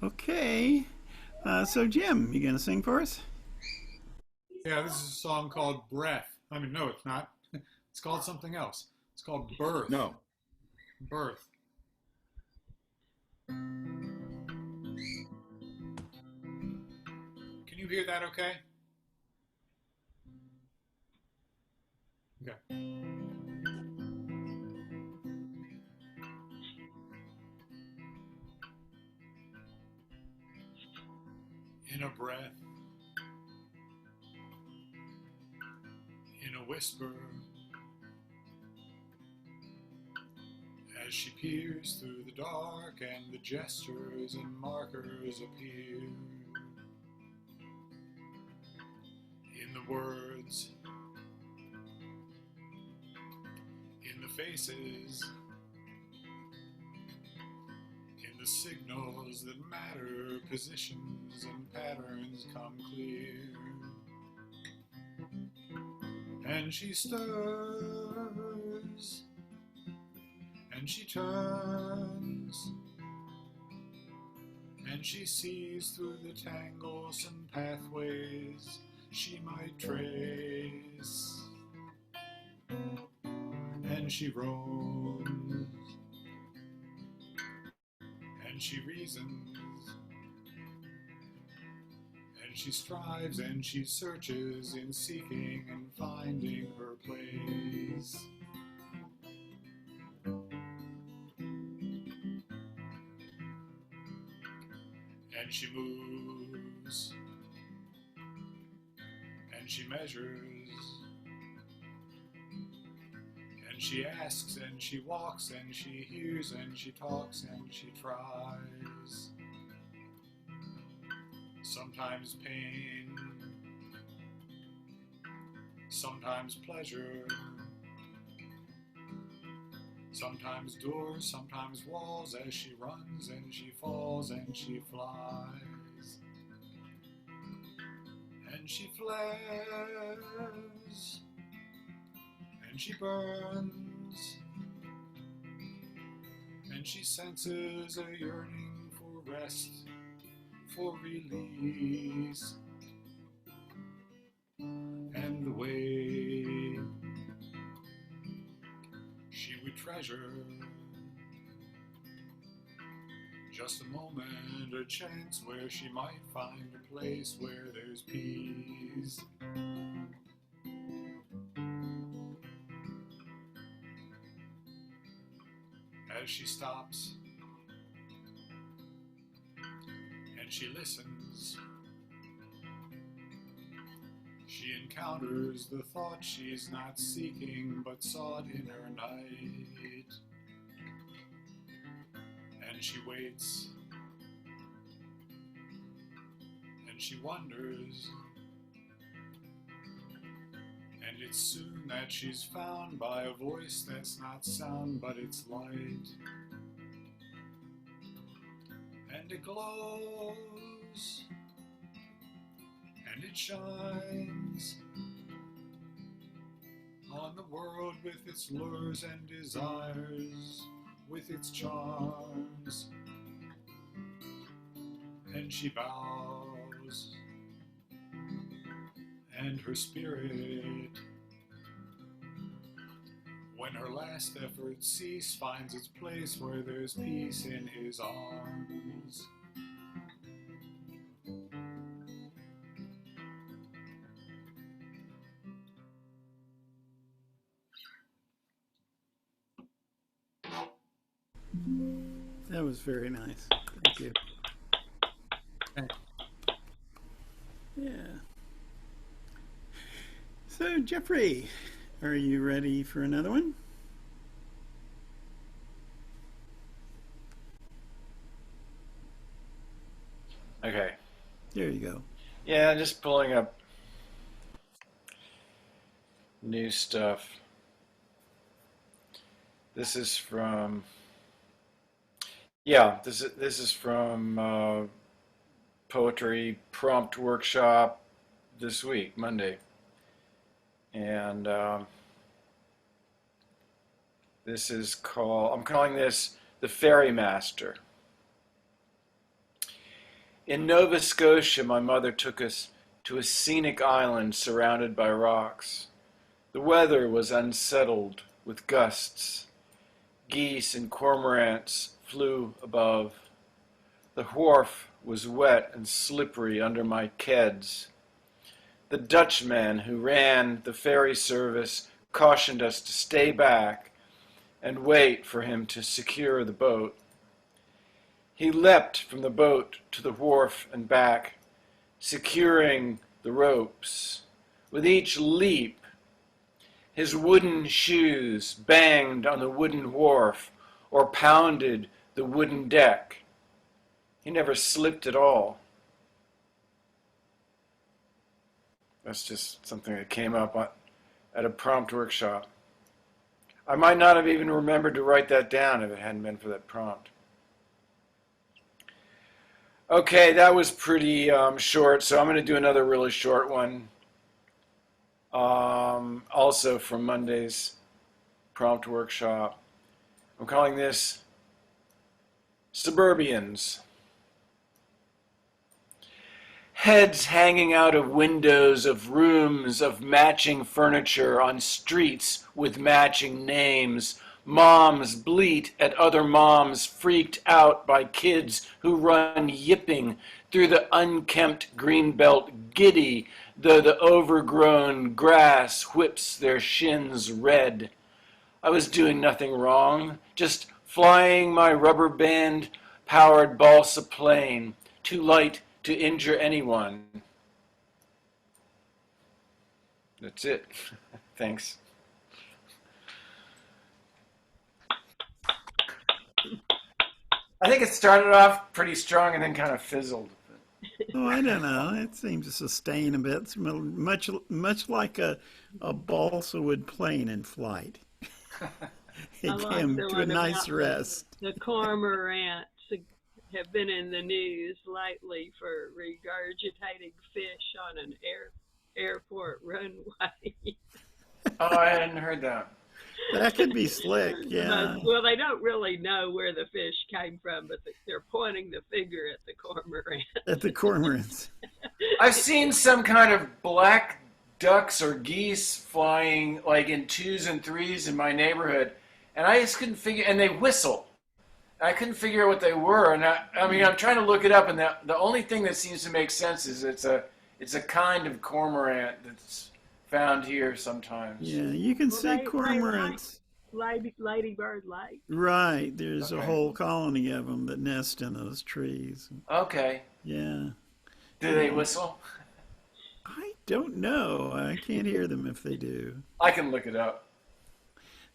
Okay. So, Jim, you going to sing for us? Yeah, this is a song called Breath. I mean, no, it's not. It's called something else. It's called Birth. No. Birth. Can you hear that okay? Okay. In a breath, in a whisper, as she peers through the dark and the gestures and markers appear. In the words, in the faces, in the signals that matter, positions and patterns come clear. And she stirs, and she turns, and she sees through the tangles and pathways she might trace. And she roams, and she reasons, and she strives and she searches in seeking and finding her place. And she moves, and she measures, and she asks and she walks and she hears and she talks and she tries. Sometimes pain, sometimes pleasure, sometimes doors, sometimes walls, as she runs and she falls and she flies. And she flares, and she burns, and she senses a yearning for rest, for release, and the way she would treasure just a moment, a chance where she might find a place where there's peace. As she stops and she listens, she encounters the thought she's not seeking but sought in her night. And she waits, and she wonders, and it's soon that she's found by a voice that's not sound but it's light. And it glows, and it shines on the world with its lures and desires, with its charms. And she bows, and her spirit, when her last efforts cease, finds its place where there's peace in his arms. That was very nice. Thank you. Yeah. So, Jeffrey, are you ready for another one? Okay. There you go. Yeah, just pulling up new stuff. This is from this is from Poetry Prompt Workshop this week, Monday, and this is called. I'm calling this the Fairy Master. In Nova Scotia, my mother took us to a scenic island surrounded by rocks. The weather was unsettled with gusts. Geese and cormorants flew above. The wharf was wet and slippery under my keds. The Dutchman who ran the ferry service cautioned us to stay back and wait for him to secure the boat. He leapt from the boat to the wharf and back, securing the ropes. With each leap, his wooden shoes banged on the wooden wharf or pounded the wooden deck. He never slipped at all. That's just something that came up at a prompt workshop. I might not have even remembered to write that down if it hadn't been for that prompt. Okay, that was pretty short, so I'm going to do another really short one. Also from Monday's prompt workshop. I'm calling this Suburbians. Heads hanging out of windows of rooms of matching furniture on streets with matching names. Moms bleat at other moms freaked out by kids who run yipping through the unkempt greenbelt giddy, though the overgrown grass whips their shins red. I was doing nothing wrong, just flying my rubber band powered balsa plane, too light to injure anyone. That's it. Thanks. I think it started off pretty strong and then kind of fizzled. Oh, I don't know. It seems to sustain a bit. It's much like a balsa wood plane in flight. It I like came the to a one nice about rest. the cormorants have been in the news lately for regurgitating fish on an airport runway. Oh, I hadn't heard that. That could be slick, yeah. Well, they don't really know where the fish came from, but they're pointing the finger at the cormorant. At the cormorants. I've seen some kind of black ducks or geese flying like in 2s and 3s in my neighborhood, and I just couldn't figure, and they whistle. I couldn't figure out what they were, and I mean, I'm trying to look it up, and the only thing that seems to make sense is it's a kind of cormorant that's found here sometimes. Yeah, you can Well, see cormorants. Ladybird Lake. Right, there's a Okay. whole colony of them that nest in those trees. Okay. Yeah. Do they whistle? I don't know. I can't hear them if they do. I can look it up.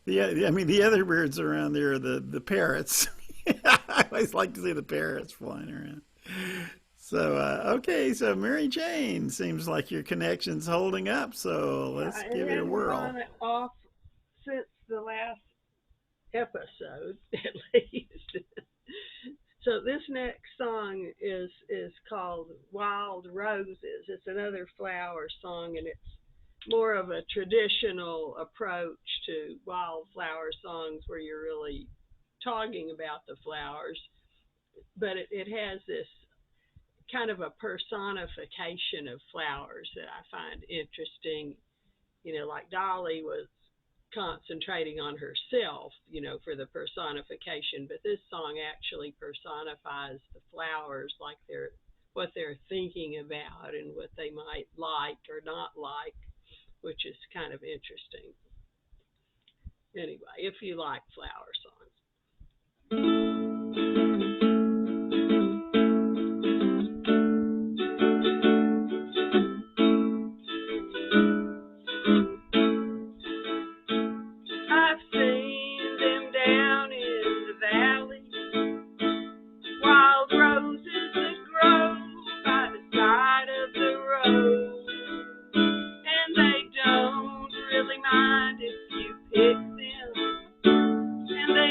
The other birds around there are the parrots. I always like to see the parrots flying around. So, okay, so Mary Jane, seems like your connection's holding up, so let's give it a whirl. On it off since the last episode, at least. So this next song is called Wild Roses. It's another flower song, and it's more of a traditional approach to wildflower songs where you're really talking about the flowers. But it has this kind of a personification of flowers that I find interesting. You know, like Dolly was concentrating on herself, you know, for the personification, but this song actually personifies the flowers, like what they're thinking about and what they might like or not like, which is kind of interesting. Anyway, if you like flower songs. I've seen them down in the valley, wild roses that grow by the side of the road, and they don't really mind if you pick them, and they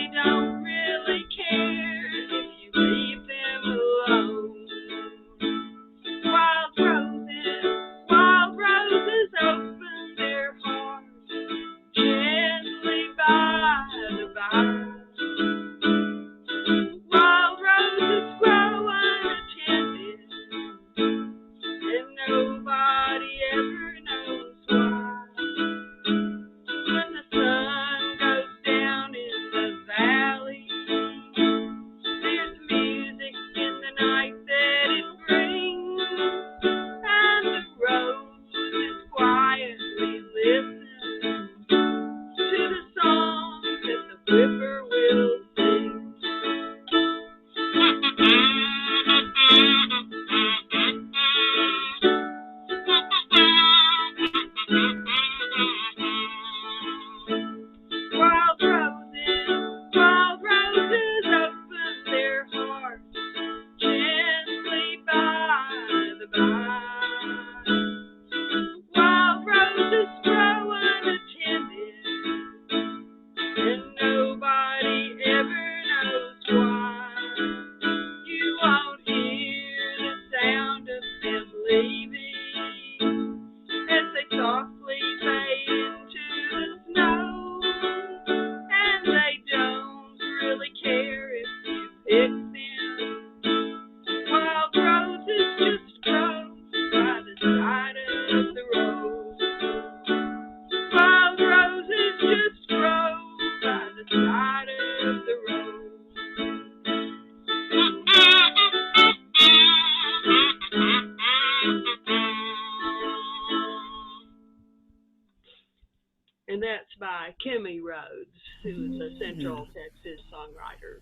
by Kimmy Rhodes, who is a Central Texas songwriter.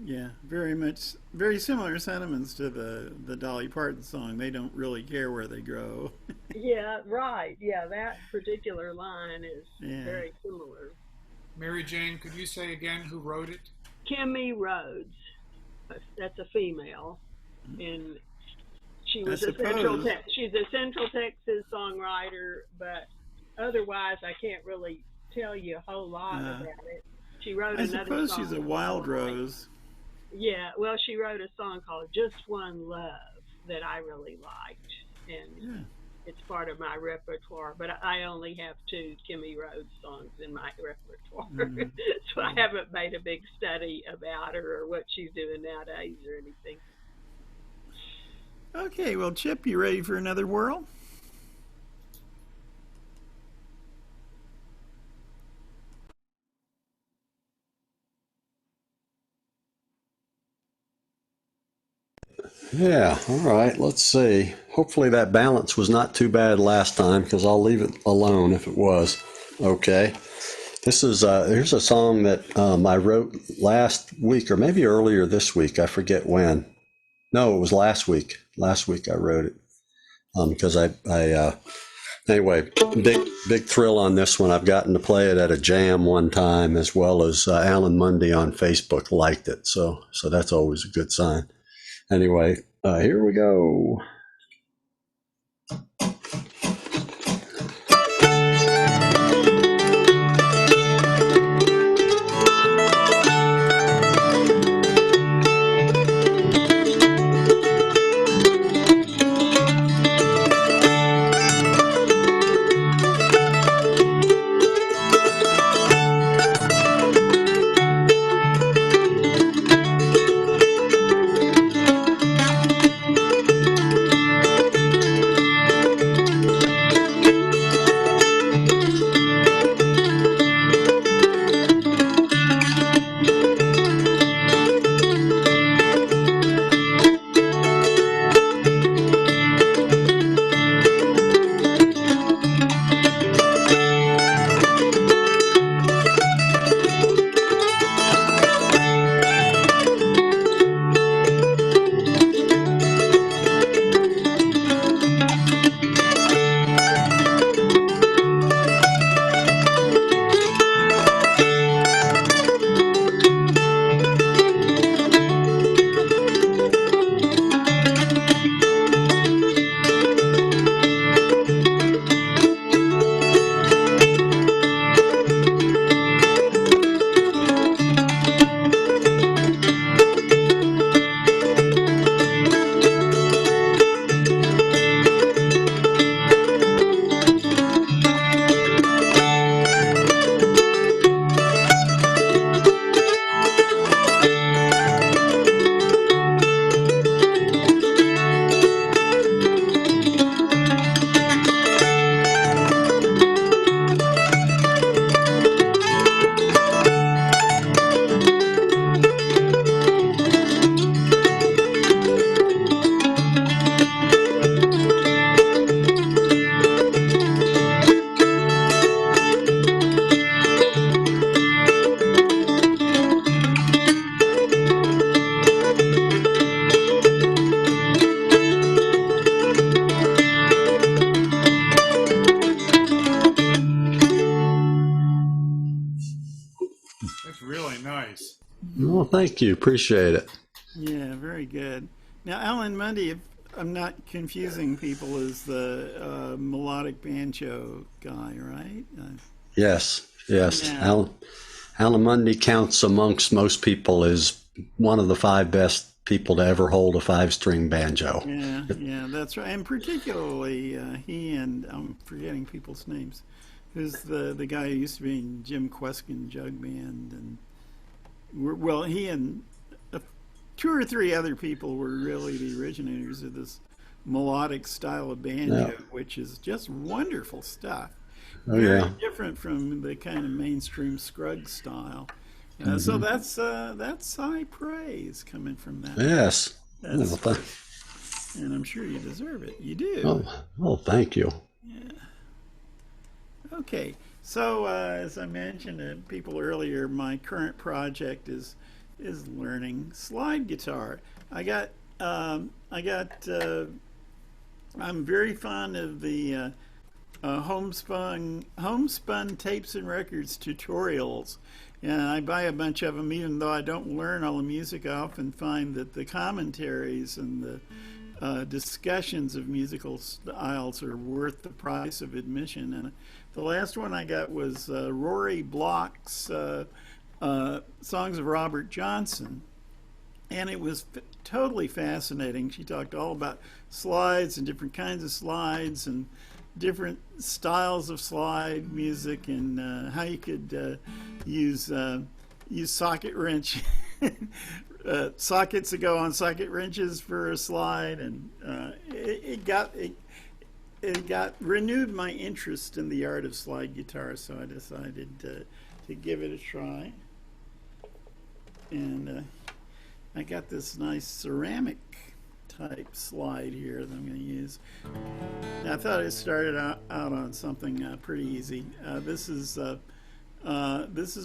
Yeah, very similar sentiments to the Dolly Parton song. They don't really care where they grow. Yeah, right. Yeah, that particular line is Yeah. very similar. Mary Jane, could you say again who wrote it? Kimmy Rhodes, that's a female, and she was she's a Central Texas songwriter, but otherwise I can't really tell you a whole lot about it. She wrote I another suppose song she's a wild rose. Yeah, well, she wrote a song called Just One Love that I really liked, and it's part of my repertoire, but I only have 2 Kimmy Rhodes songs in my repertoire, so I haven't made a big study about her or what she's doing nowadays or anything. Okay, well, Chip, you ready for another whirl? Yeah, all right, let's see. Hopefully that balance was not too bad last time, because I'll leave it alone if it was. Okay. This is here's a song that I wrote last week, or maybe earlier this week. I forget when. No, it was last week. Last week I wrote it because anyway, big thrill on this one. I've gotten to play it at a jam one time, as well as Alan Mundy on Facebook liked it. So that's always a good sign. Anyway, here we go. That's really nice. Well, thank you. Appreciate it. Yeah, very good. Now, Alan Mundy, if I'm not confusing people, is the melodic banjo guy, right? Yes. Yeah. Alan Mundy counts amongst most people as one of the 5 best people to ever hold a 5-string banjo. Yeah, that's right. And particularly he and I'm forgetting people's names. Who's the guy who used to be in Jim Kweskin Jug Band, and well, he and 2 or 3 other people were really the originators of this melodic style of banjo, which is just wonderful stuff. Very different from the kind of mainstream Scruggs style. So that's high praise coming from that. Yes. And I'm sure you deserve it. You do. Oh, thank you. Yeah. Okay. So, as I mentioned to people earlier, my current project is learning slide guitar. I got I got I'm very fond of the homespun tapes and records tutorials, and I buy a bunch of them. Even though I don't learn all the music, I often find that the commentaries and the discussions of musical styles are worth the price of admission. And the last one I got was Rory Block's Songs of Robert Johnson, and it was totally fascinating. She talked all about slides and different kinds of slides and different styles of slide music, and how you could use socket wrench sockets that go on socket wrenches for a slide, and it got renewed my interest in the art of slide guitar. So I decided to give it a try, and I got this nice ceramic type slide here that I'm going to use. Now, I thought it started out on something pretty easy. This is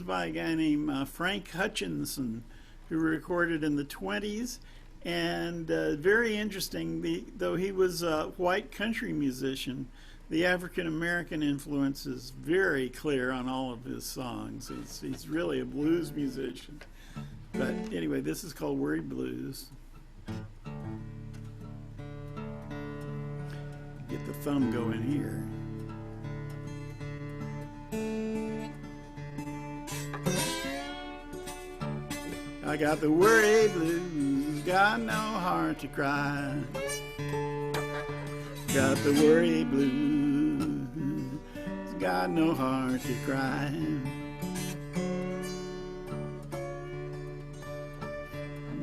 by a guy named Frank Hutchinson, who recorded in the 20s, and very interesting. Though he was a white country musician, the African American influence is very clear on all of his songs. He's really a blues musician. But anyway, this is called Worry Blues. Get the thumb going here. I got the worry blues, got no heart to cry. Got the worry blues, got no heart to cry.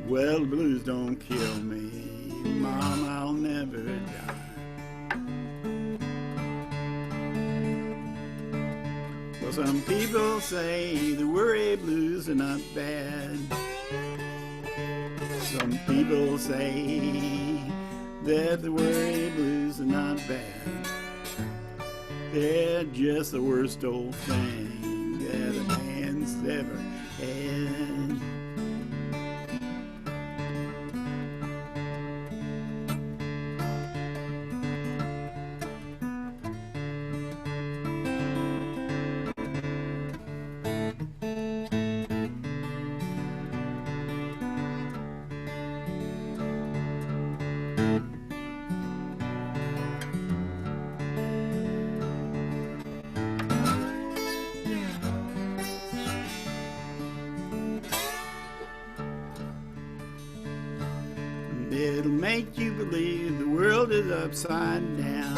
Well, the blues don't kill me, Mom, I'll never die. Well, some people say the worry blues are not bad. Some people say that the worry blues are not bad. They're just the worst old thing that a man's ever had. It'll make you believe the world is upside down.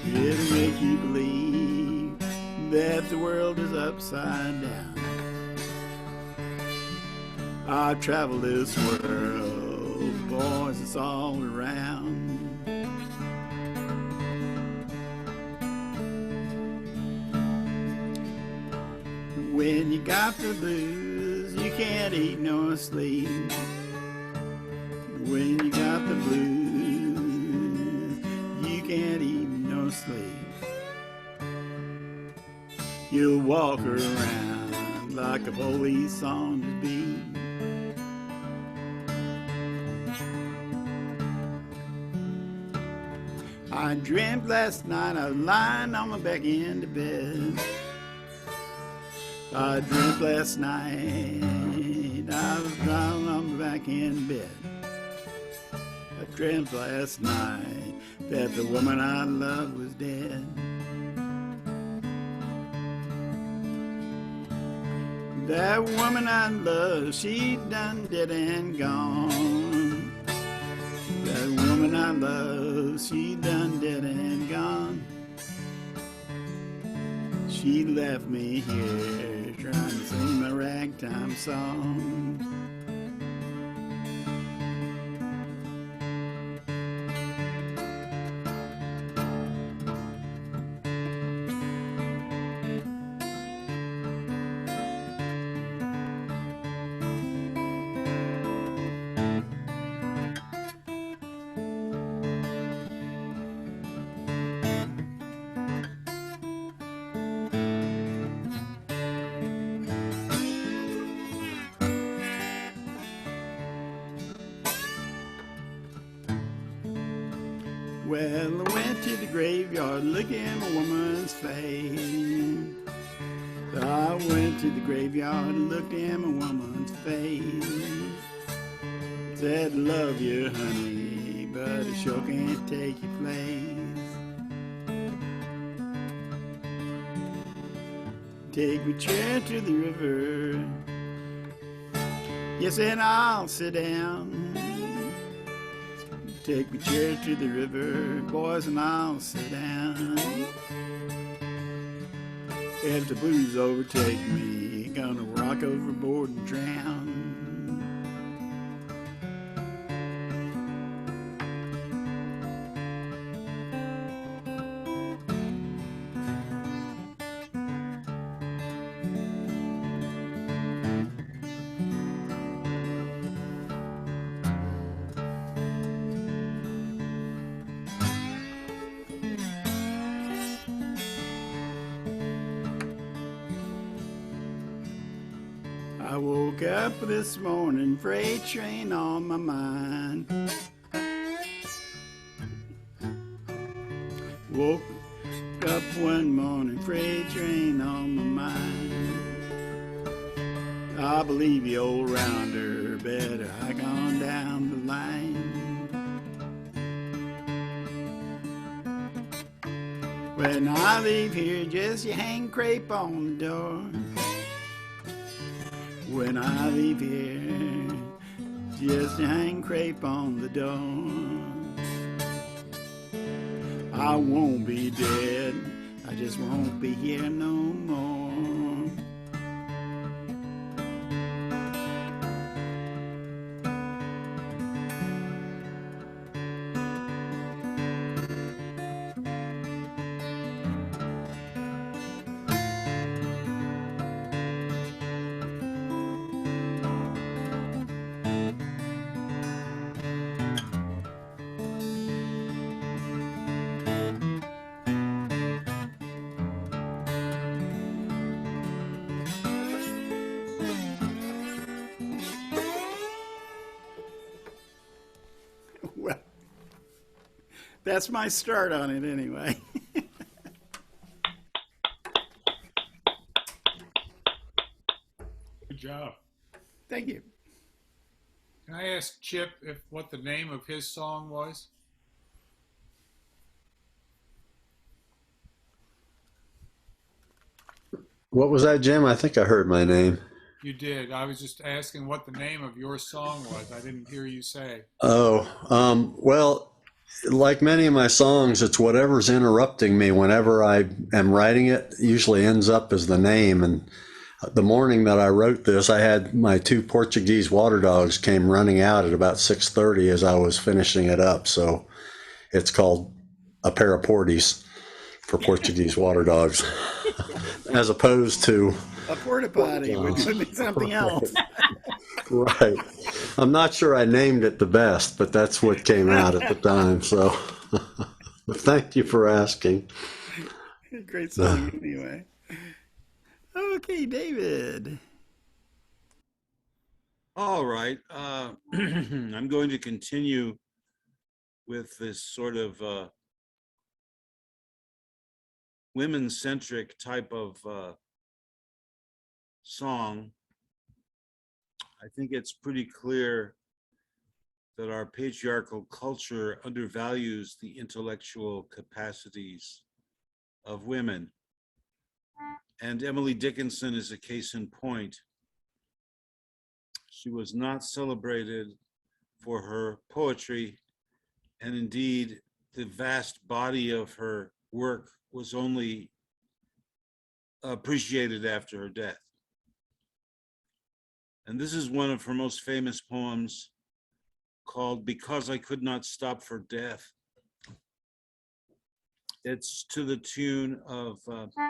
It'll make you believe that the world is upside down. I've traveled this world, boys, it's all around. When you got the blues, you can't eat nor sleep. When you got the blues, you can't eat nor sleep. You'll walk around like a police on the beat. I dreamt last night I was lying on my back in the bed. I dreamt last night I was lying on my back in bed. I dreamt last night that the woman I loved was dead. That woman I loved, she done dead and gone. That woman I loved, she done dead and gone. She left me here trying to sing my ragtime song. Well, I went to the graveyard looking at a woman's face. I went to the graveyard and looked in a woman's face. Said, love you, honey, but I sure can't take your place. Take me chair to the river. Yes, and I'll sit down. Take me chair to the river, boys, and I'll sit down. If the blues overtake me, gonna rock overboard and drown. I woke up this morning, freight train on my mind. Woke up one morning, freight train on my mind. I believe the old rounder better hike on down the line. When I leave here, just you hang crepe on the door. When I leave here, just hang crepe on the door. I won't be dead, I just won't be here no more. Well, that's my start on it anyway. Good job. Thank you. Can I ask Chip if what the name of his song was? What was that, Jim? I think I heard my name. You did. I was just asking what the name of your song was. I didn't hear you say. Oh, well, like many of my songs, it's whatever's interrupting me whenever I am writing it usually ends up as the name. And the morning that I wrote this, I had my two Portuguese water dogs came running out at about 6:30 as I was finishing it up. So it's called A Pair of Porties for Portuguese water dogs, as opposed to A porta potty, which would be something else. right. I'm not sure I named it the best, but that's what came out at the time. So thank you for asking. Great song anyway. Okay, David. All right. I'm going to continue with this sort of women-centric type of song. I think it's pretty clear that our patriarchal culture undervalues the intellectual capacities of women. And Emily Dickinson is a case in point. She was not celebrated for her poetry, and indeed, the vast body of her work was only appreciated after her death. And this is one of her most famous poems called Because I Could Not Stop for Death. It's to the tune of The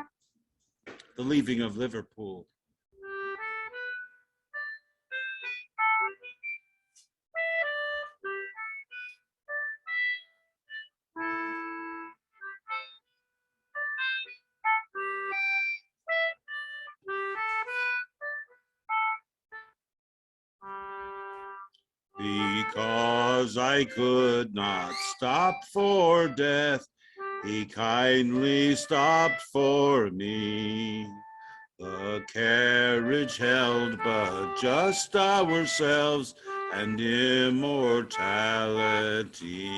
Leaving of Liverpool. Because I could not stop for death, he kindly stopped for me. The carriage held but just ourselves and immortality.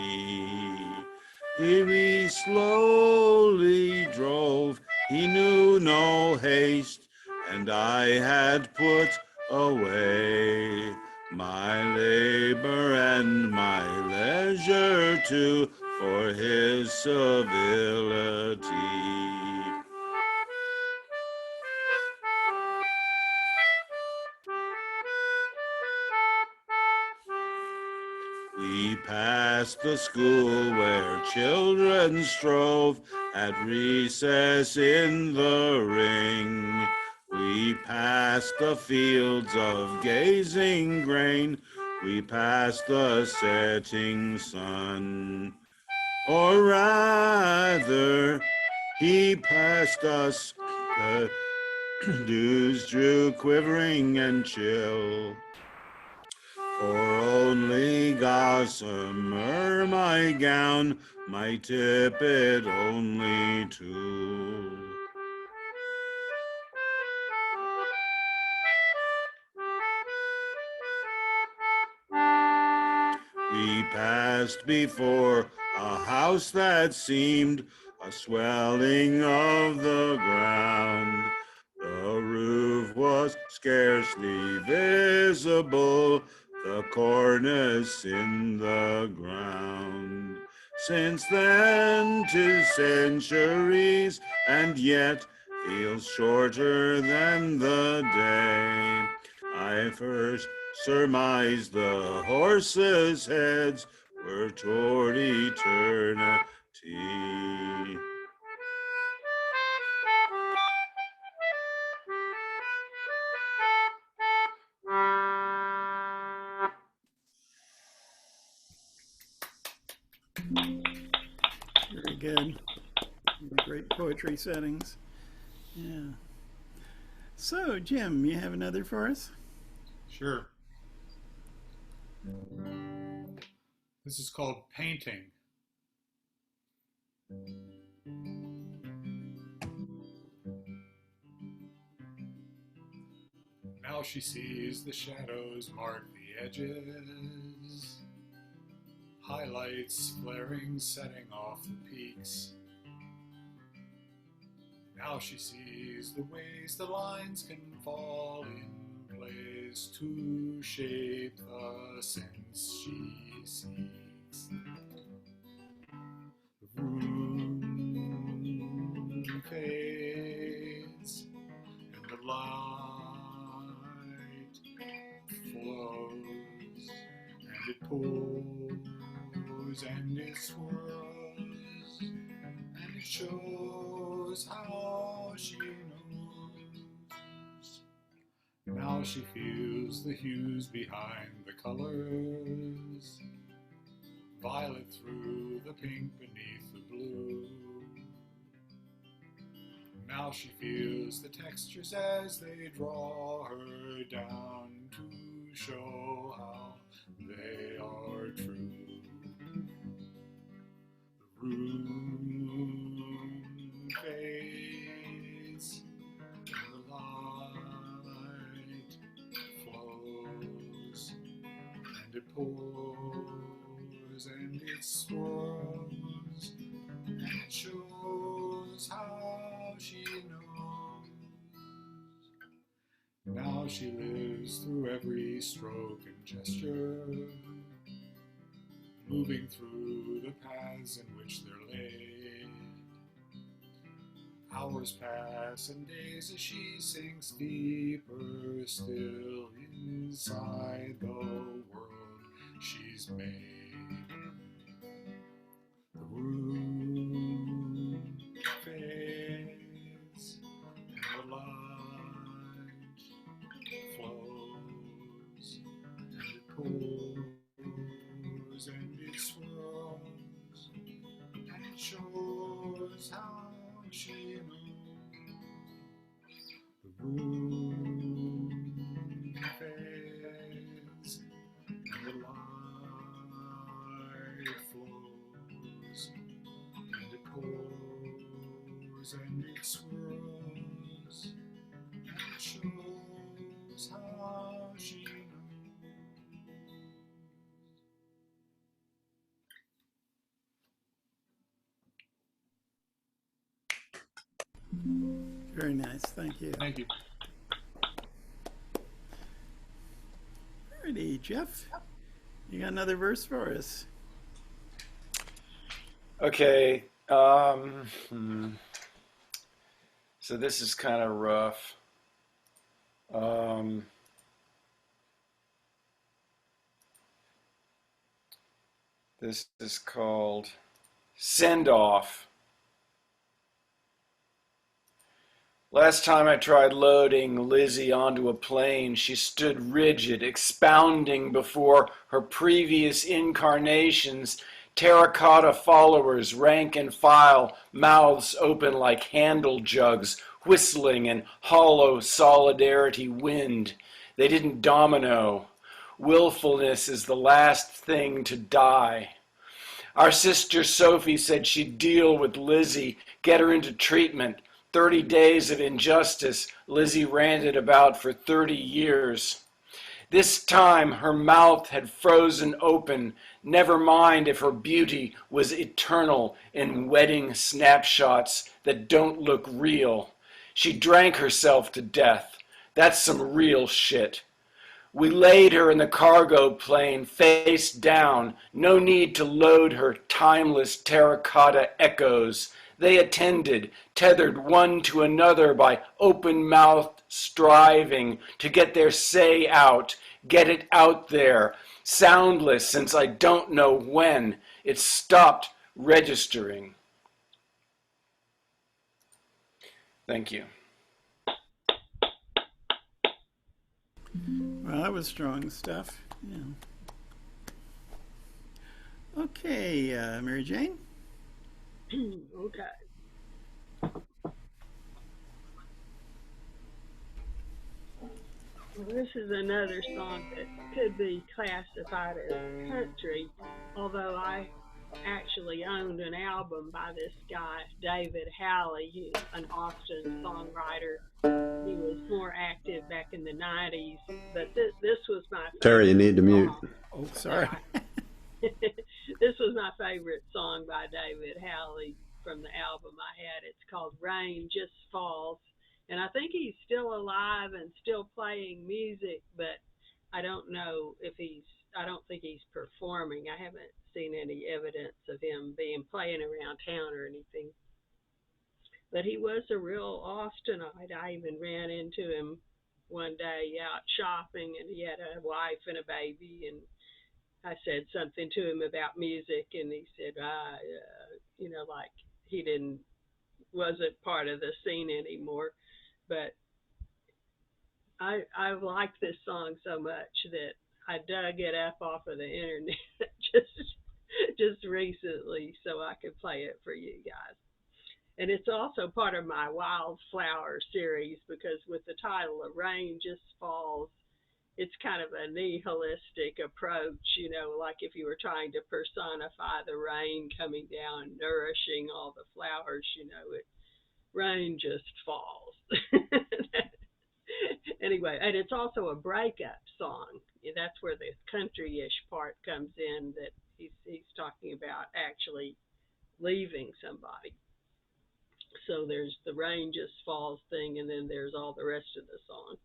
We slowly drove, he knew no haste, and I had put away my labor and my leisure too for his civility. We passed the school where children strove at recess in the ring. We passed the fields of gazing grain. We passed the setting sun. Or rather, he passed us. The dews drew quivering and chill. For only gossamer my gown, my tippet only tulle. We passed before a house that seemed a swelling of the ground. The roof was scarcely visible, the cornice in the ground. Since then 'tis centuries, and yet feels shorter than the day I first surmised the horses' heads were toward eternity. Very good. Great poetry settings. Yeah. So, Jim, you have another for us? Sure. This is called Painting. Now she sees the shadows mark the edges, highlights flaring, setting off the peaks. Now she sees the ways the lines can fall in place to shape the sense she seeks. The room fades and the light flows and it pours and it swirls and it shows how she knows. Now she feels the hues behind the colors, violet through the pink beneath the blue. Now she feels the textures as they draw her down to show how they are true. The room fades and the light flows and it pours and it swirls and it shows how she knows. Now she lives through every stroke and gesture, moving through the paths in which they're laid. Hours pass and days as she sinks deeper still inside the world she's made. The room fades and the light flows and it pours and it swirls and it shows how she knows. The room fades and the light and it swirls and shows how she knows. Very nice. Thank you. Thank you. Alrighty, Jeff, you got another verse for us? Okay. So this is kind of rough. This is called Send Off. Last time I tried loading Lizzie onto a plane, she stood rigid, expounding before her previous incarnations, terracotta followers, rank and file, mouths open like handle jugs, whistling and hollow solidarity wind. They didn't domino. Willfulness is the last thing to die. Our sister Sophie said she'd deal with Lizzie, get her into treatment. 30 days of injustice Lizzie ranted about for 30 years. This time her mouth had frozen open, never mind if her beauty was eternal in wedding snapshots that don't look real. She drank herself to death. That's some real shit. We laid her in the cargo plane face down. No need to load her timeless terracotta echoes. They attended, tethered one to another by open-mouthed striving to get their say out, get it out there, soundless since I don't know when it stopped registering. Thank you. Well, that was strong stuff. Yeah. Okay, Mary Jane. Okay. Well, this is another song that could be classified as country, although I actually owned an album by this guy, David Halley. He's an Austin songwriter. He was more active back in the 90s, but this was my favorite Terry, you need to mute. song. Oh, sorry. This was my favorite song by David Halley from the album I had. It's called Rain Just Falls. And I think he's still alive and still playing music, but I don't know if I don't think he's performing. I haven't seen any evidence of him playing around town or anything. But he was a real Austinite. I even ran into him one day out shopping, and he had a wife and a baby, and I said something to him about music, and he said, like he wasn't part of the scene anymore. But I liked this song so much that I dug it up off of the internet just recently so I could play it for you guys. And it's also part of my Wildflower series, because with the title of Rain Just Falls, it's kind of a nihilistic approach, like if you were trying to personify the rain coming down, nourishing all the flowers, rain just falls. Anyway, and it's also a breakup song. That's where the country-ish part comes in, that he's talking about actually leaving somebody. So there's the rain just falls thing, and then there's all the rest of the song.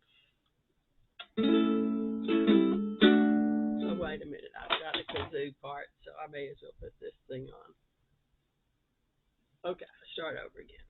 Oh, wait a minute. I've got a kazoo part, so I may as well put this thing on. Okay, start over again.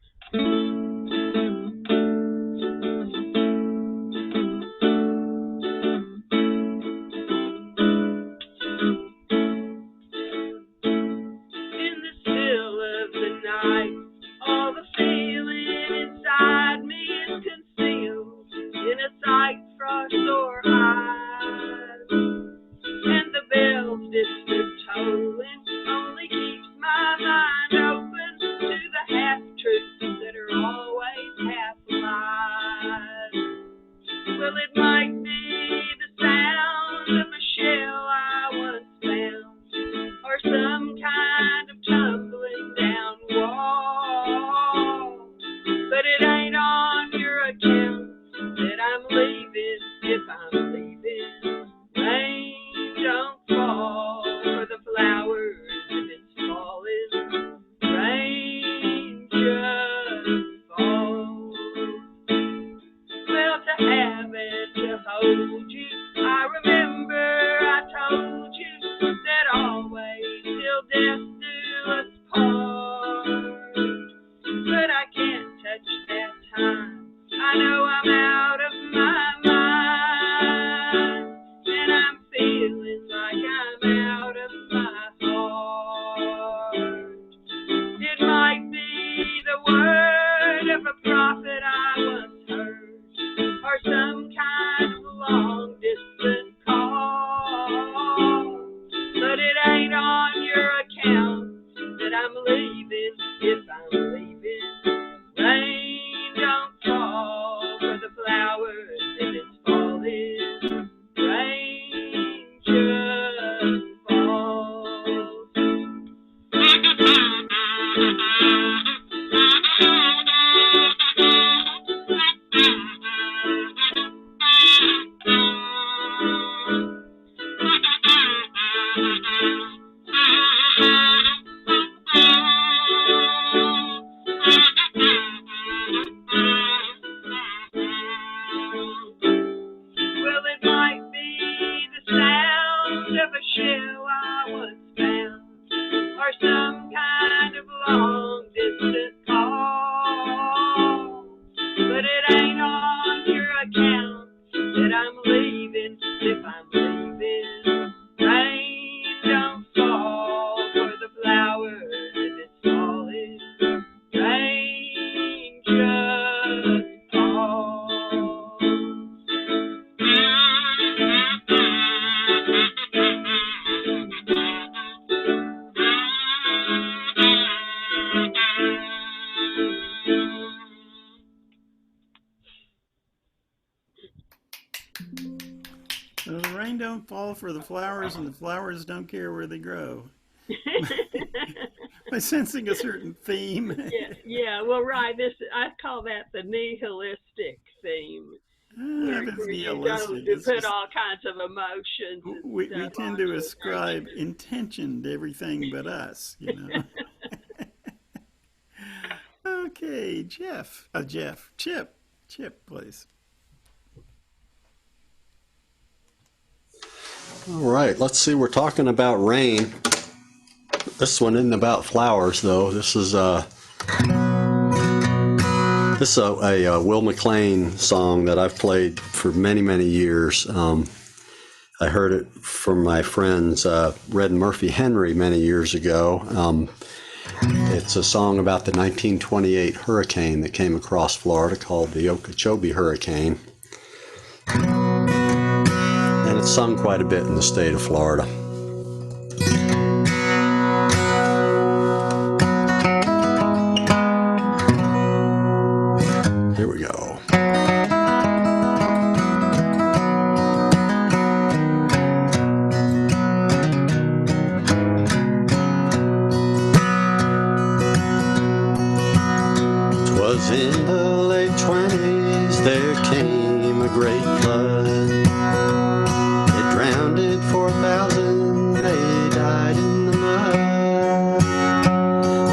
fall for the flowers, and the flowers don't care where they grow. By sensing a certain theme. yeah. Well, right. I call that the nihilistic theme, where If it's you nihilistic, don't it's put just, all kinds of emotions and we stuff tend onto to a ascribe nature. intention to everything but us, you know. Okay, Chip, please. All right, let's see. We're talking about rain. This one isn't about flowers, though. This is a Will McLean song that I've played for many, many years. I heard it from my friends Red and Murphy Henry many years ago. It's a song about the 1928 hurricane that came across Florida called the Okeechobee Hurricane. And it's sung quite a bit in the state of Florida. Here we go. Twas in the late 20s there came a great flood. It drowned 4,000, they died in the mud.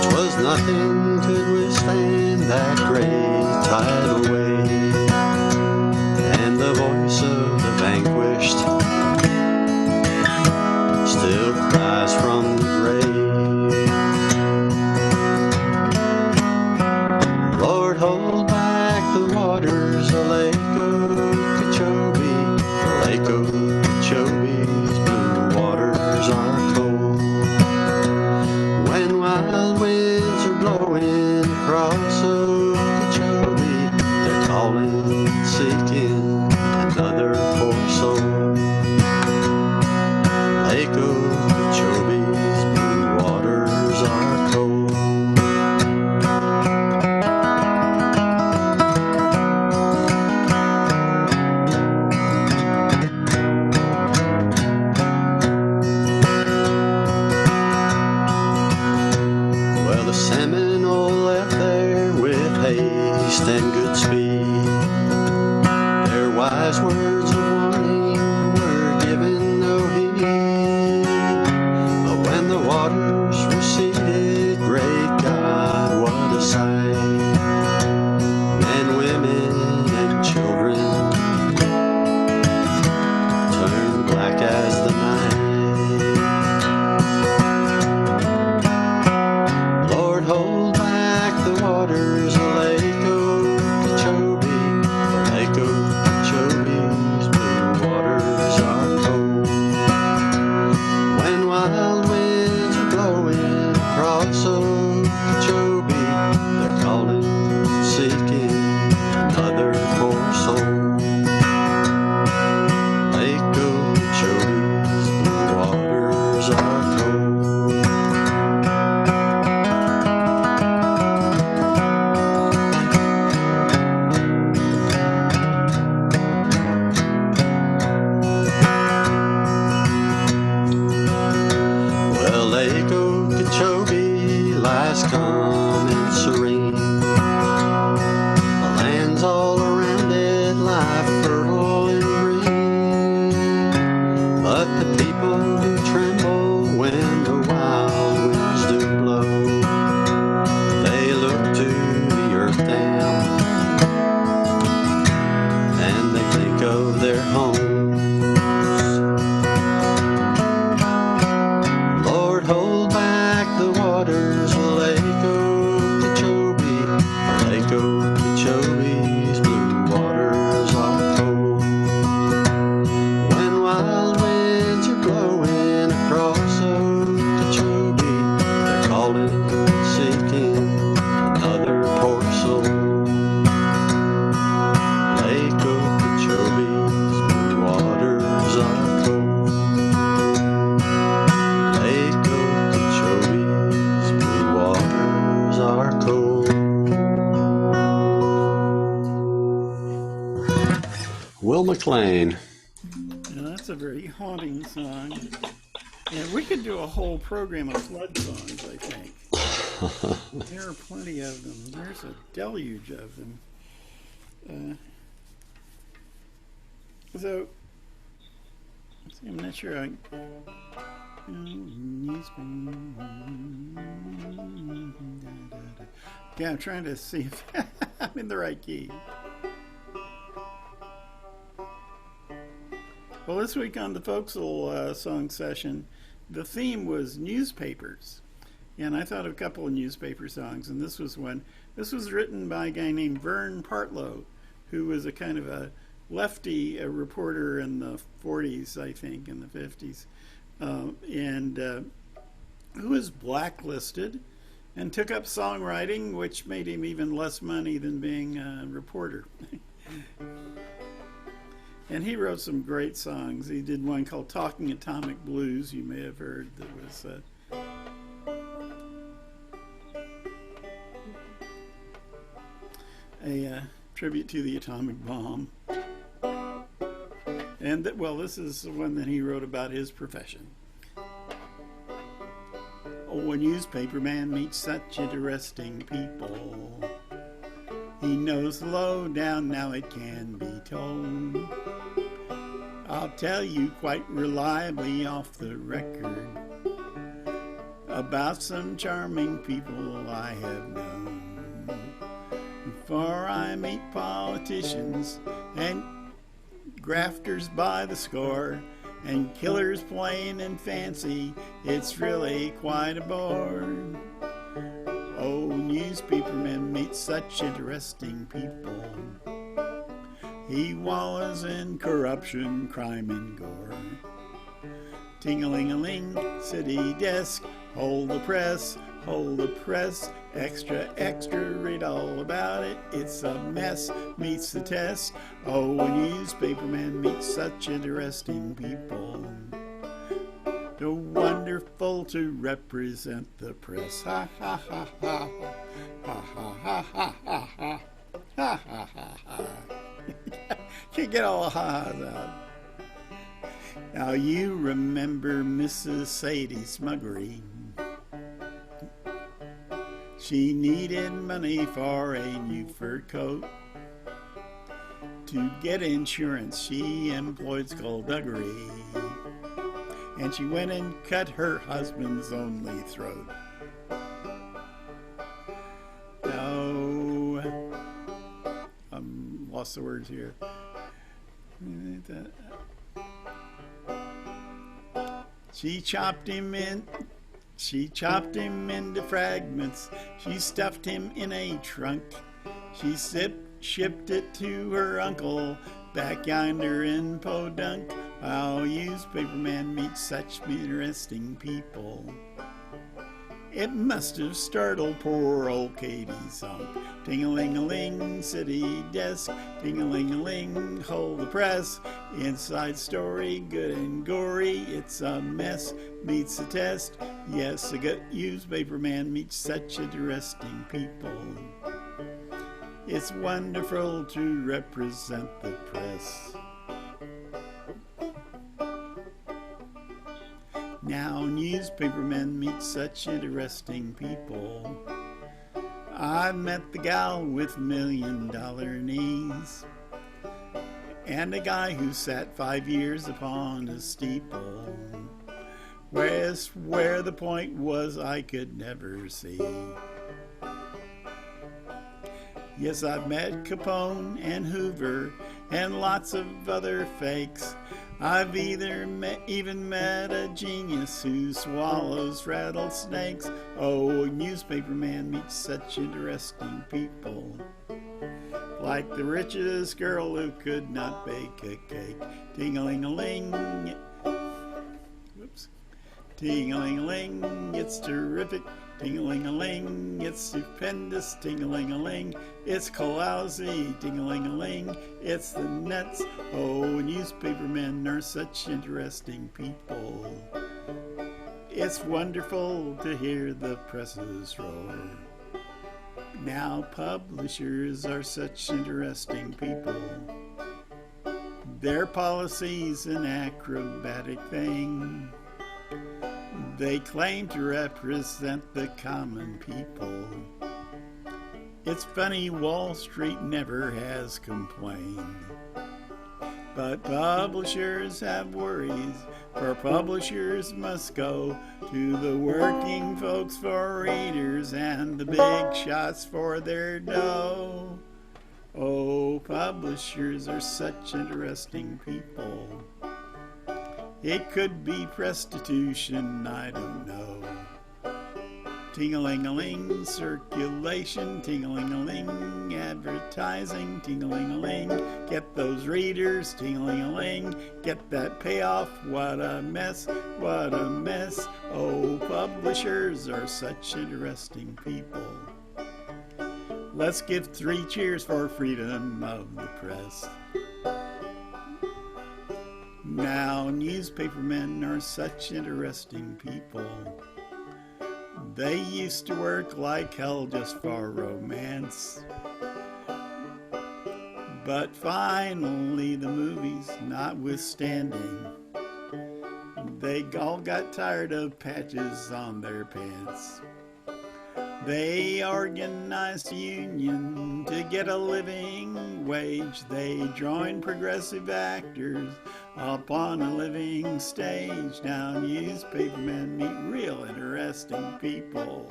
'Twas nothing could withstand that great tidal wave, and the voice of the vanquished still cries from the grave. Lord, hold back the waters of Lake Okeechobee. Lake Okeechobee's blue waters are cold. When wild winds are blowing across Okeechobee, they're calling, seeking another poor soul. Lake Okeechobee's blue waters are cold. Well, the Seminole left there with haste and good speed. Their wise words of warning were given no heed. But when the waters receded, great God, what a sight! Men, women, and children turned black as the night. Lord, hold back the waters of Lake Okeechobee, for Lake Okeechobee's blue waters are cold. When wild winds are blowing across Okeechobee, they're calling, seeking another poor soul. Lake Okeechobee's blue waters are cold. Well, Lake Okeechobee lies calm and serene. The lands all around it lie fertile and green. But the people who tremble when the wild winds do blow, they look to the earth dam and they think of their homes. Lord, hold back the waters of Lake Okeechobee, for Lake Okeechobee's blue waters are cold. When wild winds are blowing across Okeechobee, they're calling, seeking another poor soul. Lake Okeechobee's blue waters are cold. Lake Okeechobee's blue waters are cold. Will McLean. You know, that's a very haunting song. And we could do a whole program on flood songs, I think. There are plenty of them. There's a deluge of them. So, see, I'm not sure I... Yeah, I'm trying to see if I'm in the right key. Well, this week on the Folksel Song Session, the theme was newspapers. And I thought of a couple of newspaper songs, and this was one. This was written by a guy named Vern Partlow, who was a kind of a lefty reporter in the 40s, I think, in the 50s, and who was blacklisted and took up songwriting, which made him even less money than being a reporter. And he wrote some great songs. He did one called Talking Atomic Blues, you may have heard, that was a tribute to the atomic bomb. And that, well, this is the one that he wrote about his profession. Oh, a newspaper man meets such interesting people. He knows the lowdown, now it can be told. I'll tell you quite reliably off the record about some charming people I have known. For I meet politicians and grafters by the score, and killers plain and fancy, it's really quite a bore. Oh, newspapermen meet such interesting people. He wallows in corruption, crime, and gore. Ting-a-ling-a-ling, city desk, hold the press, extra, extra, read all about it. It's a mess, meets the test. Oh, a newspaperman meets such interesting people. So wonderful to represent the press. Ha ha ha ha. Ha ha ha ha ha ha. Ha ha ha ha. Can't get all the ha-has out. Now you remember Mrs. Sadie Smuggery. She needed money for a new fur coat. To get insurance, she employed skullduggery. And she went and cut her husband's only throat. Oh, lost the words here. She chopped him into fragments. She stuffed him in a trunk. She shipped it to her uncle back yonder in Podunk. How newspaperman meets such interesting people. It must have startled poor old Katie Sunk. Ting-a-ling-a-ling, city desk. Ting-a-ling-a-ling, hold the press. Inside story, good and gory. It's a mess, meets the test. Yes, a good newspaperman meets such interesting people. It's wonderful to represent the press. Now newspapermen meet such interesting people. I met the gal with $1 million knees, and a guy who sat 5 years upon a steeple, where the point was I could never see. Yes, I've met Capone and Hoover and lots of other fakes. I've even met a genius who swallows rattlesnakes. Oh, a newspaperman meets such interesting people. Like the richest girl who could not bake a cake. Ting-a-ling-a-ling. Whoops. Ting-a-ling-a-ling, it's terrific. Ting-a-ling-a-ling, it's stupendous. Ting-a-ling-a-ling, it's lousy. Ting-a-ling-a-ling, it's the nuts. Oh, newspapermen are such interesting people. It's wonderful to hear the presses roar. Now publishers are such interesting people. Their policy's an acrobatic thing. They claim to represent the common people. It's funny Wall Street never has complained. But publishers have worries, for publishers must go to the working folks for readers and the big shots for their dough. Oh, publishers are such interesting people. It could be prostitution, I don't know. Ting-a-ling-a-ling, circulation, ting-a-ling-a-ling, advertising, ting-a-ling-a-ling, get those readers, ting-a-ling-a-ling, get that payoff, what a mess, what a mess. Oh, publishers are such interesting people. Let's give 3 cheers for freedom of the press. Now, newspapermen are such interesting people. They used to work like hell just for romance. But finally, the movies notwithstanding, they all got tired of patches on their pants. They organized a union to get a living wage. They joined progressive actors up on a living stage. Now newspapermen meet real interesting people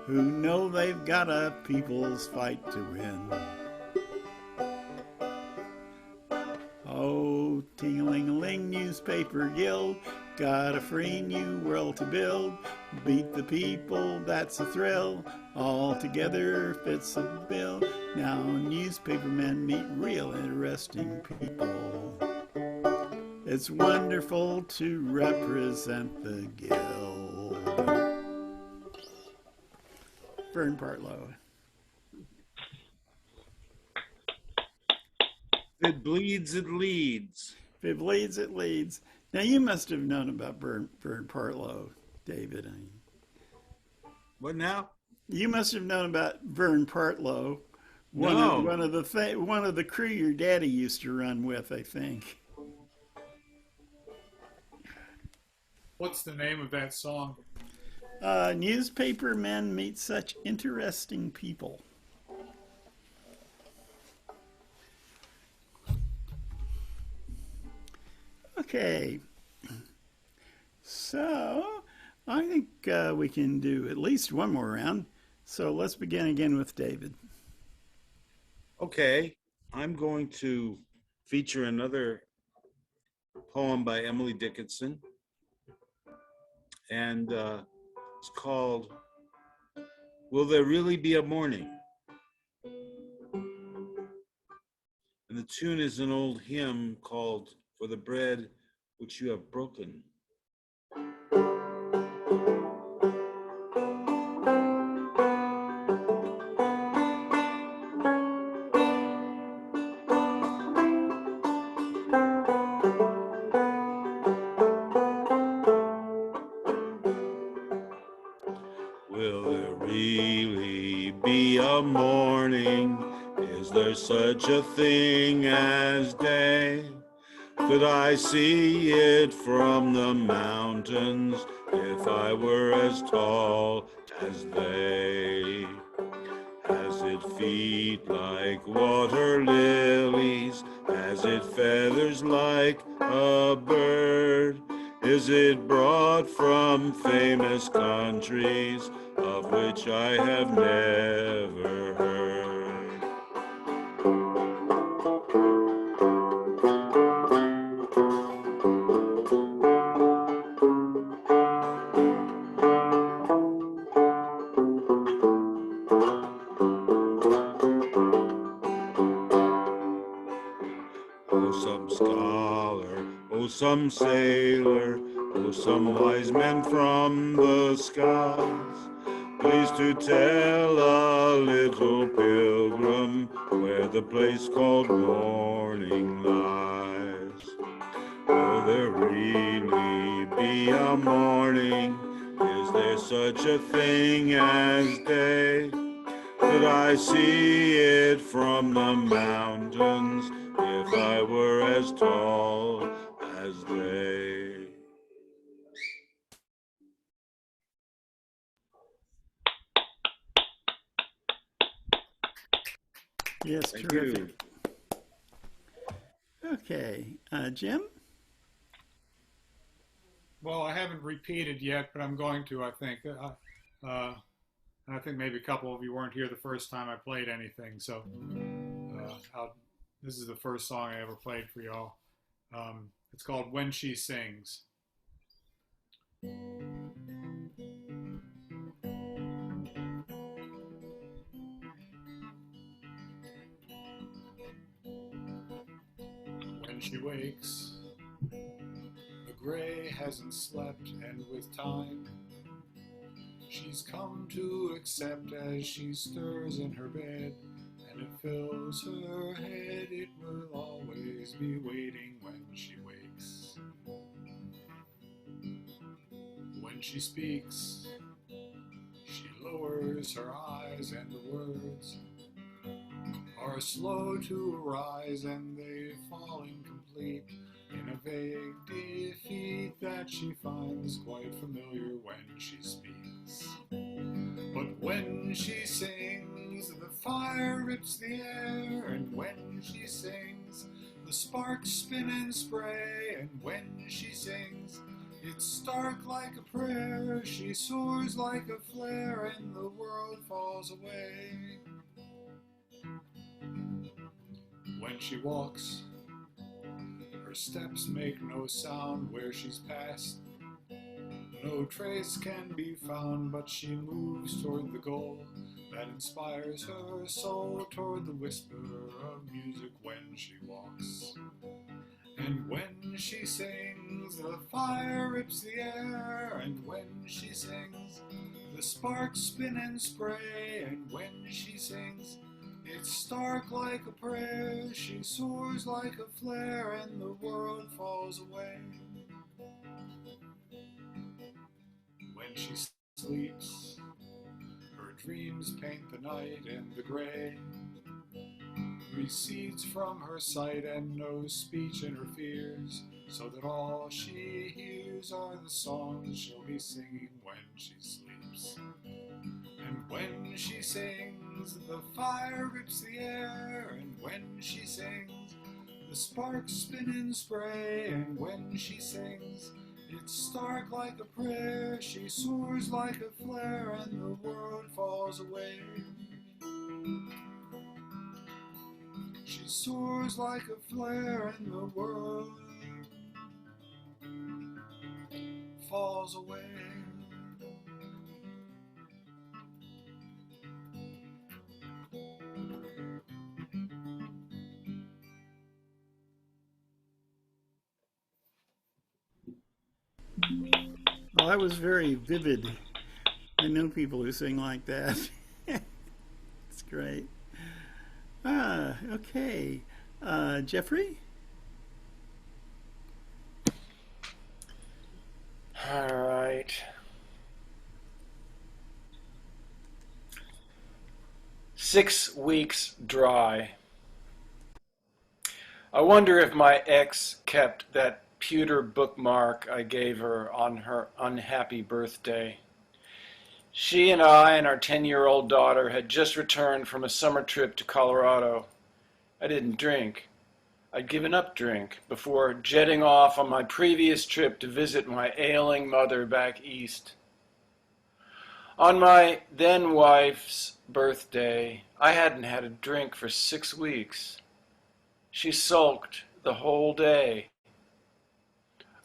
who know they've got a people's fight to win. Oh, ting-a-ling-a-ling, newspaper guild, got a free new world to build. Beat the people, that's a thrill. All together fits a bill. Now newspapermen meet real interesting people. It's wonderful to represent the guild. Vern Partlow. If it bleeds, it leads. If it bleeds, it leads. Now you must have known about Vern Partlow, David. What now? You must have known about Vern Partlow. One of the crew your daddy used to run with, I think. What's the name of that song? Newspaper men meet such interesting people. Okay, so I think we can do at least one more round. So let's begin again with David. Okay, I'm going to feature another poem by Emily Dickinson, and it's called Will There Really Be a Morning? And the tune is an old hymn called For the Bread Which You Have Broken. Will there really be a morning? Is there such a thing as day? Could I see it from the mountains if I were as tall as they? Has it feet like water lilies? Has it feathers like a bird? Is it brought from famous countries of which I have never heard? Oh, some scholar, oh, some sailor, oh, some wise man from the skies, please to tell a little pilgrim where the place called morning lies. Will there really be a morning? Is there such a thing as day? Could I see it from the mountains if I were as tall as they. Yes, Thank terrific. you. Okay, Jim? Well, I haven't repeated yet, but I'm going to, I think. And I think maybe a couple of you weren't here the first time I played anything, so this is the first song I ever played for y'all. It's called When She Sings. When she wakes, the gray hasn't slept, and with time, she's come to accept as she stirs in her bed, and it fills her head. It will always be waiting when she wakes. When she speaks, she lowers her eyes, and the words are slow to arise, and they fall incomplete in a vague defeat that she finds quite familiar when she speaks. But when she sings, the fire rips the air, and when she sings, the sparks spin and spray, and when she sings, it's stark like a prayer. She soars like a flare, and the world falls away. When she walks, her steps make no sound where she's passed. No trace can be found, but she moves toward the goal that inspires her soul, toward the whisper of music when she walks. And when she sings, the fire rips the air, and when she sings, the sparks spin and spray, and when she sings, it's stark like a prayer. She soars like a flare, and the world falls away. When she sleeps, her dreams paint the night, and the gray recedes from her sight, and no speech in her fears, so that all she hears are the songs she'll be singing when she sleeps. And when she sings, the fire rips the air, and when she sings, the sparks spin and spray, and when she sings, it's stark like a prayer. She soars like a flare, and the world falls away. She soars like a flare, and the world falls away. Well, that was very vivid. I know people who sing like that. It's great. Okay. Jeffrey? All right. "6 weeks dry. I wonder if my ex kept that pewter bookmark I gave her on her unhappy birthday. She and I and our 10-year-old daughter had just returned from a summer trip to Colorado. I didn't drink. I'd given up drink before jetting off on my previous trip to visit my ailing mother back east. On my then wife's birthday, I hadn't had a drink for 6 weeks. She sulked the whole day.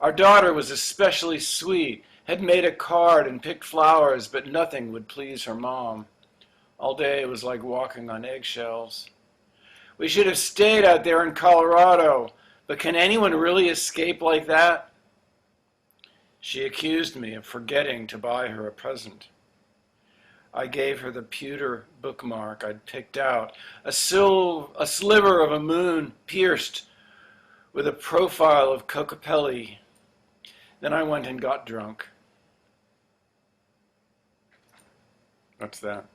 Our daughter was especially sweet, had made a card and picked flowers, but nothing would please her mom. All day it was like walking on eggshells. We should have stayed out there in Colorado, but can anyone really escape like that? She accused me of forgetting to buy her a present. I gave her the pewter bookmark I'd picked out, a sliver of a moon pierced with a profile of Cocopelli. Then I went and got drunk. What's that?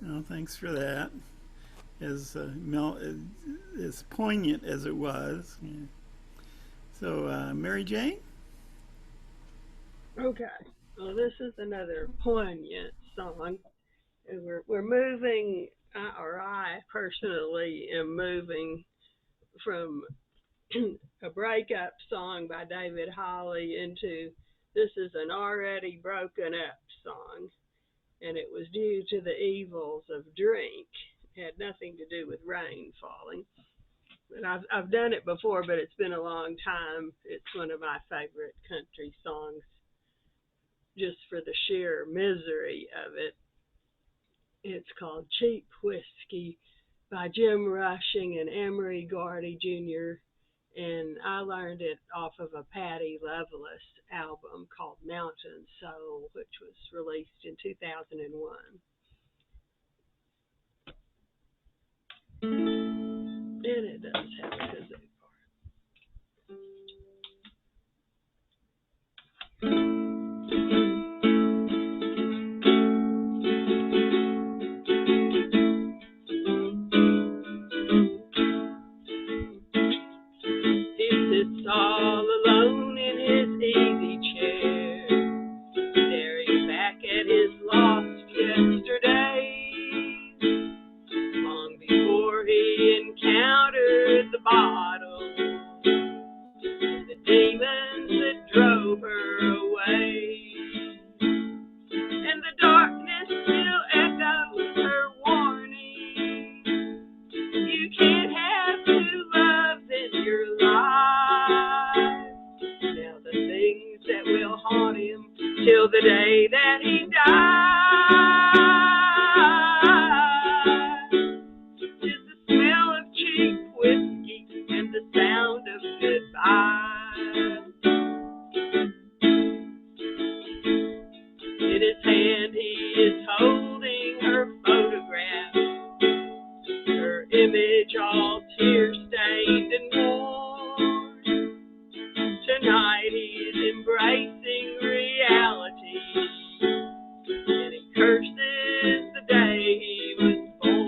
Well, thanks for that. As poignant as it was. Yeah. So, Mary Jane? Okay. Well, this is another poignant song. And we're moving, or I personally am moving from a breakup song by David Holly into this is an already broken up song. And it was due to the evils of drink. It had nothing to do with rain falling. But I've done it before, but it's been a long time. It's one of my favorite country songs, just for the sheer misery of it. It's called Cheap Whiskey by Jim Rushing and Emery Gardy Jr. And I learned it off of a Patty Loveless album called Mountain Soul, which was released in 2001. And it does have a kazoo He sits all alone in his easy chair, staring back at his lost yesterday, long before he encountered the bottle, the demons that drove her away, and the darkness still echoes her warning. You can't have two loves in your life. Now the things that will haunt him till the day that he dies is the smell of cheap whiskey and the sound of goodbye. In his hand he is holding her photograph, her image all tear-stained and worn. Tonight he's embracing reality, and he curses the day he was born.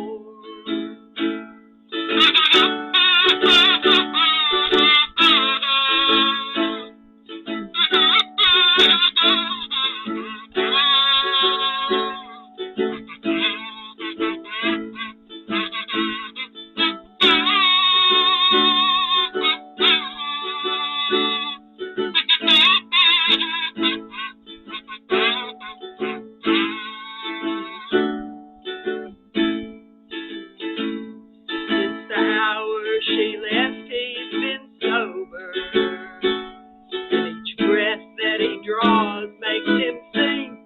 Since the hour she left, he's been sober, and each breath that he draws makes him think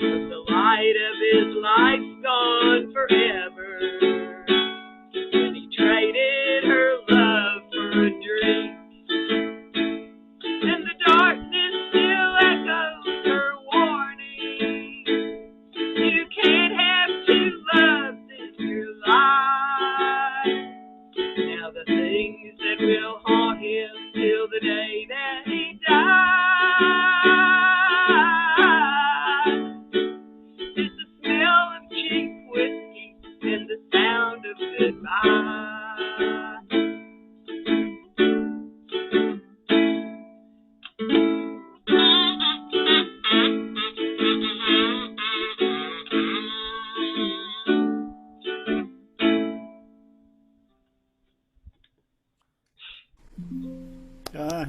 of the light of his life gone forever, when he traded her love for a drink, and the darkness still echoes her warning. You can't have two loves in your life. Now the things that will haunt him till the day that he dies is the smell of cheap whiskey and the sound of goodbye.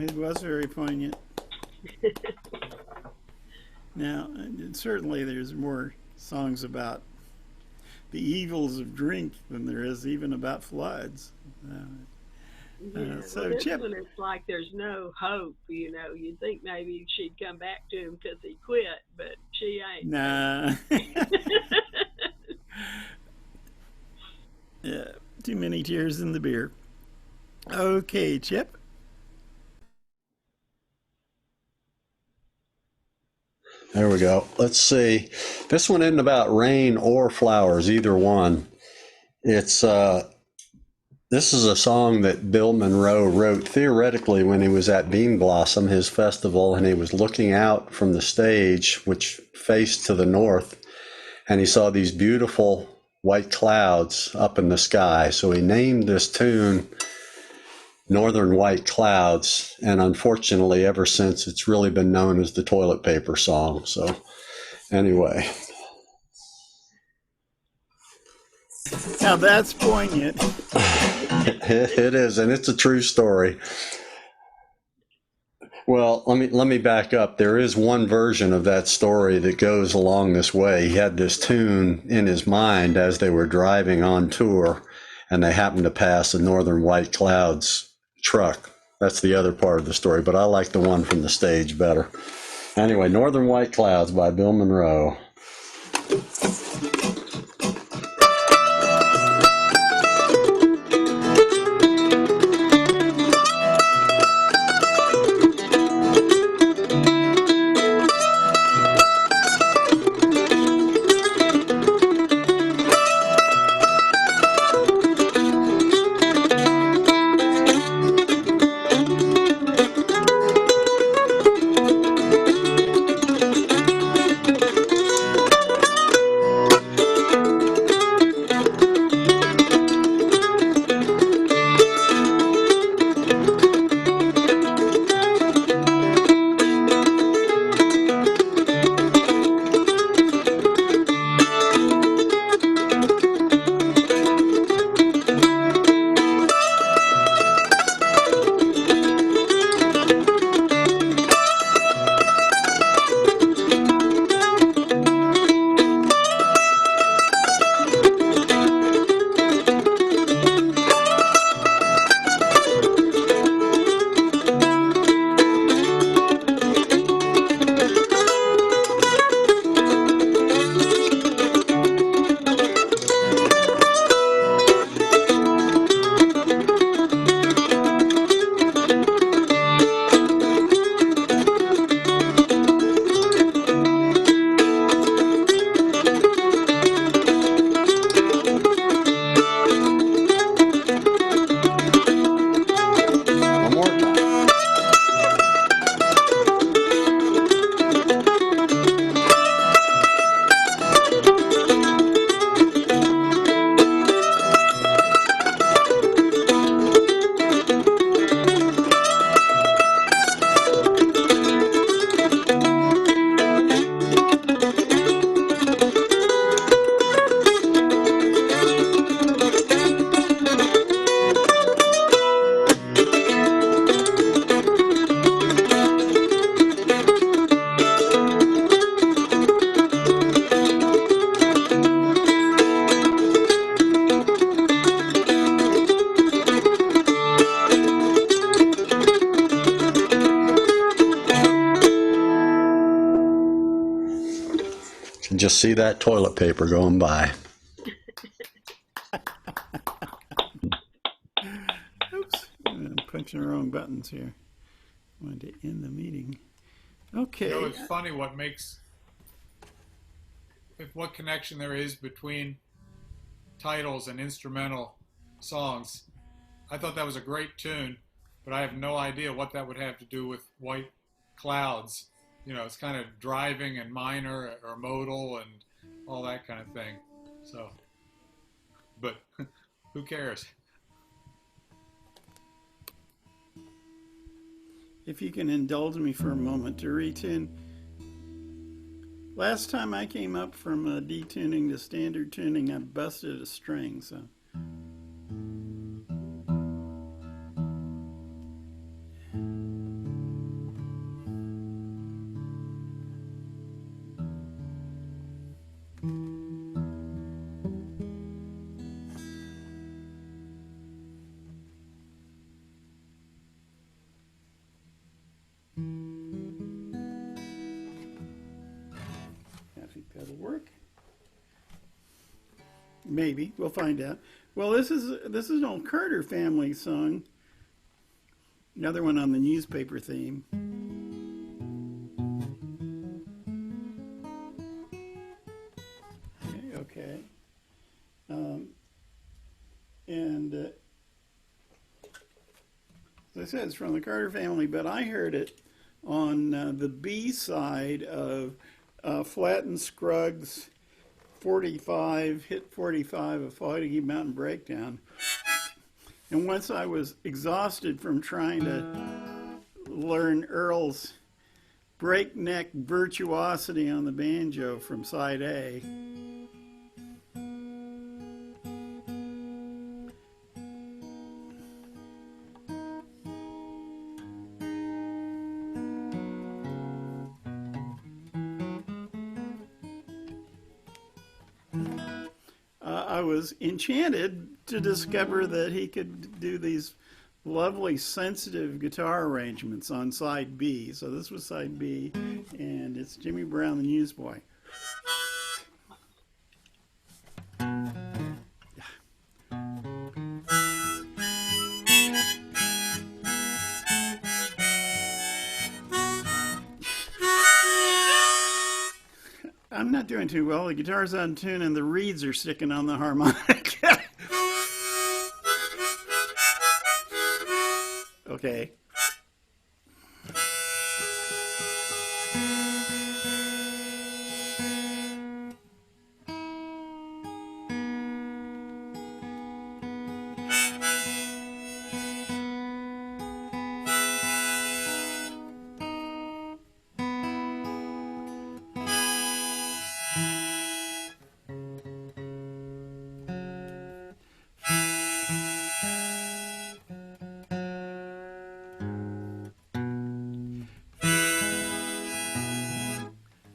It was very poignant. Now, certainly there's more songs about the evils of drink than there is even about floods. Yeah, So, this Chip, one, it's like there's no hope. You'd think maybe she'd come back to him because he quit, but she ain't. nah. Yeah, too many tears in the beer. Okay, Chip. There we go. Let's see. This one isn't about rain or flowers, either one. It's this is a song that Bill Monroe wrote theoretically when he was at Bean Blossom, his festival, and he was looking out from the stage, which faced to the north, and he saw these beautiful white clouds up in the sky. So he named this tune Northern White Clouds, and unfortunately, ever since, it's really been known as the toilet paper song. So, anyway. Now that's poignant. It is, and it's a true story. Well, let me back up. There is one version of that story that goes along this way. He had this tune in his mind as they were driving on tour, and they happened to pass a Northern White Clouds truck. That's the other part of the story, but I like the one from the stage better. Anyway, Northern White Clouds by Bill Monroe. Just see that toilet paper going by. Oops, I'm punching the wrong buttons here. I wanted to end the meeting. Okay. You know, it's funny what connection there is between titles and instrumental songs. I thought that was a great tune, but I have no idea what that would have to do with White Clouds. You know, it's kind of driving and minor or modal and all that kind of thing. So, but who cares? If you can indulge me for a moment to retune. Last time I came up from detuning to standard tuning, I busted a string, so. That'll work. Maybe we'll find out. Well, this is an old Carter family song. Another one on the newspaper theme. Okay. And as I said, it's from the Carter family, but I heard it on the B side of Flatt and Scruggs' 45, hit 45 of Flighty Mountain Breakdown. And once I was exhausted from trying to learn Earl's breakneck virtuosity on the banjo from side A, I was enchanted to discover that he could do these lovely sensitive guitar arrangements on side B. So this was side B, and it's Jimmy Brown the Newsboy. I'm not doing too well. The guitar's on tune and the reeds are sticking on the harmonic. Okay.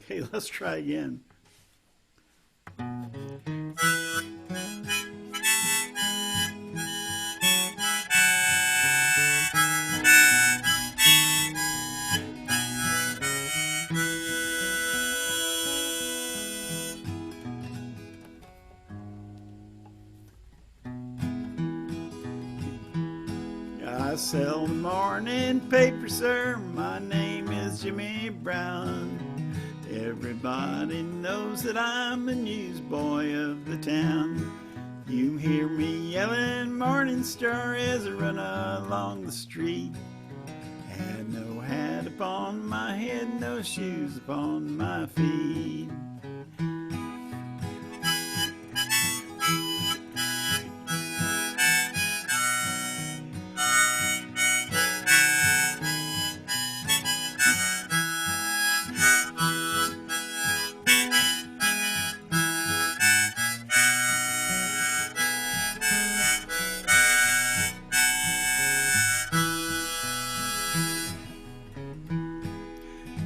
Okay, let's try again. I sell the morning paper, sir. My name is Jimmy Brown. Everybody knows that I'm a newsboy of the town. You hear me yelling Morning Star as I run along the street. Had no hat upon my head, no shoes upon my feet.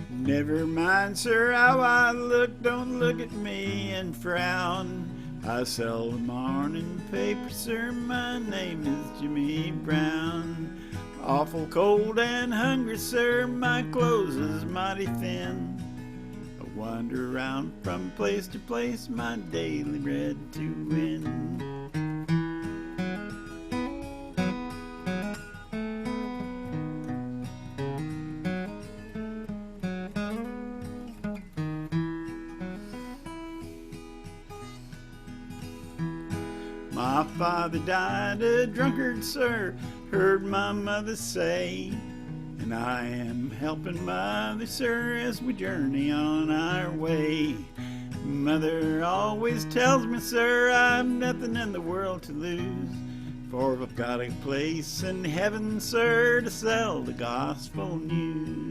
Never mind, sir, how I look, don't look at me and frown. I sell the morning paper, sir, my name is Jimmy Brown. Awful cold and hungry, sir, my clothes is mighty thin. I wander around from place to place, my daily bread to win. My father died a drunkard, sir, heard my mother say. And I am helping mother, sir, as we journey on our way. Mother always tells me, sir, I've nothing in the world to lose. For I've got a place in heaven, sir, to sell the gospel news.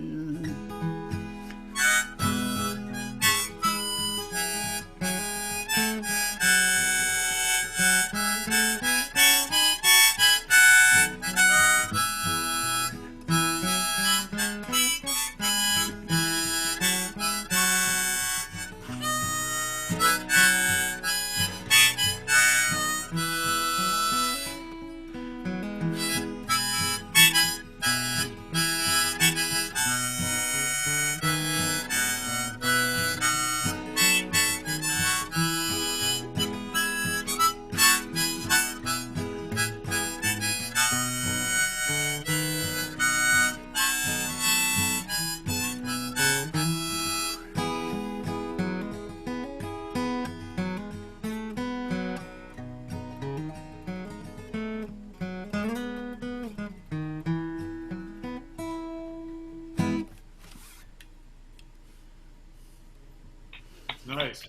Nice.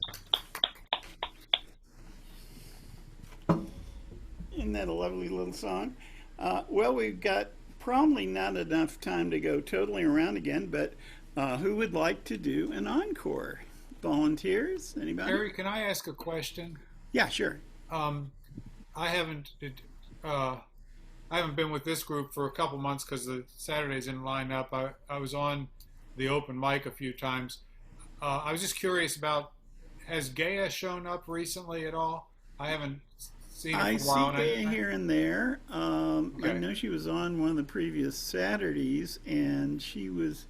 that a lovely little song? Well, we've got probably not enough time to go totally around again, but who would like to do an encore? Volunteers? Anybody? Harry, can I ask a question? Yeah, sure. Um, I haven't uh, I haven't been with this group for a couple months because the Saturdays didn't line up. I was on the open mic a few times. I was just curious about, has Gaia shown up recently at all? I haven't seen her I for a see while. Bea here and there. I Okay. know she was on one of the previous Saturdays, and she was.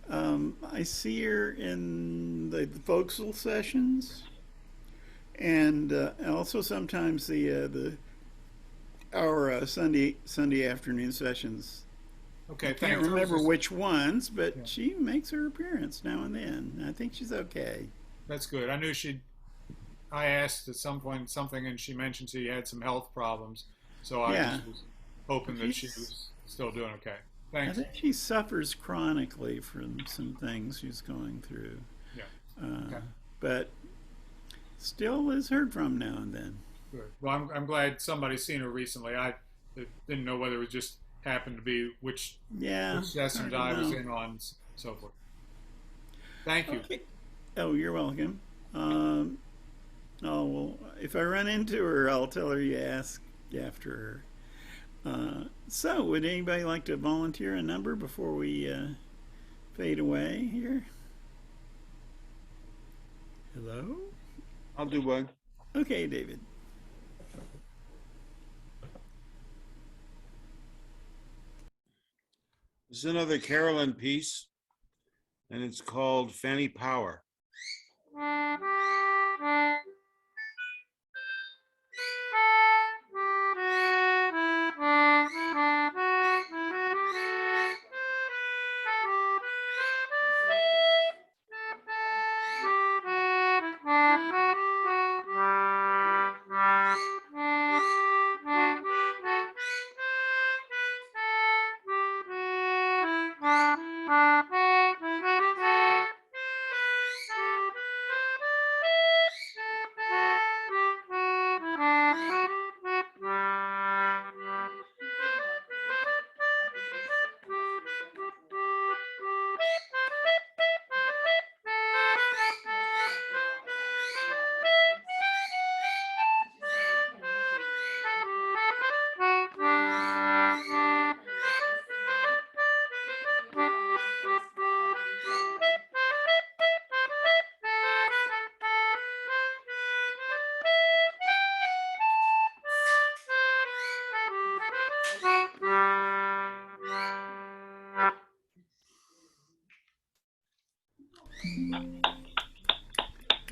I see her in the Folksel sessions, and also sometimes the our Sunday afternoon sessions. Okay, Can't thanks. remember which ones, Yeah, but she makes her appearance now and then. I think she's okay. that's good. I knew I asked at some point something, and she mentioned she had some health problems, so I Yeah, just was hoping that she she's. was still doing okay. I Thanks. think she suffers chronically from some things she's going through, Yeah. uh, Okay. but still is heard from now and then. Good. Well, I'm glad somebody's seen her recently. I didn't know whether it just happened to be Yeah, which hard sessions to I was know. in on, so forth. Thank you. Okay. Oh, you're welcome. Oh well, if I run into her, I'll tell her you asked after her. So, would anybody like to volunteer a number before we fade away here? Hello? I'll do one. Okay, David. This is another Carolyn piece, and it's called Fanny Power.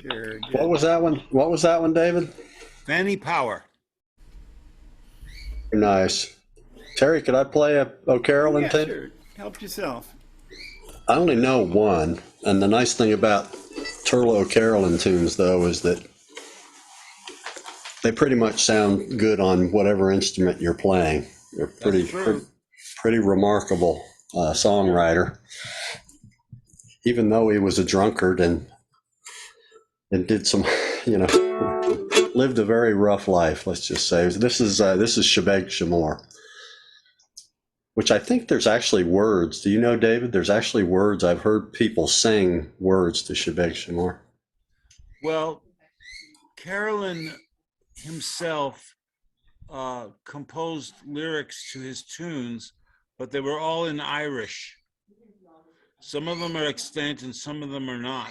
Very What good. was that one? What was that one, David? Fanny Power. Nice. Terry, could I play a O'Carrollin Yeah, tape? sure. Help yourself. I only know one, and the nice thing about Turlough O'Carrollin tunes, though, is that they pretty much sound good on whatever instrument you're playing. They're That's pretty, true. pretty remarkable songwriter, even though he was a drunkard and did some, you know, lived a very rough life. Let's just say this is Shebeg Shamor, which I think there's actually words. Do you know, David? There's actually words. I've heard people sing words to Shebeg Shamor. Well, Carolyn himself composed lyrics to his tunes, but they were all in Irish. Some of them are extant and some of them are not.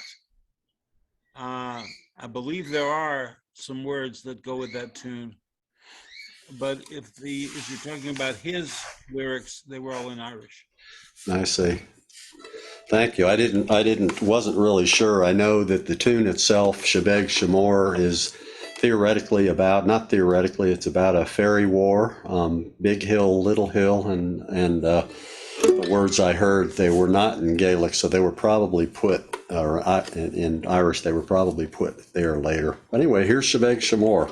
I believe there are some words that go with that tune, but if you're talking about his lyrics, they were all in Irish. I see. Thank you. Wasn't really sure. I know that the tune itself, Shebeg Shamor, is theoretically not theoretically, it's about a fairy war, big hill, little hill, and the words I heard, they were not in Gaelic, so they were probably put, or in Irish, they were probably put there later. But anyway, here's Shebeg Shamor.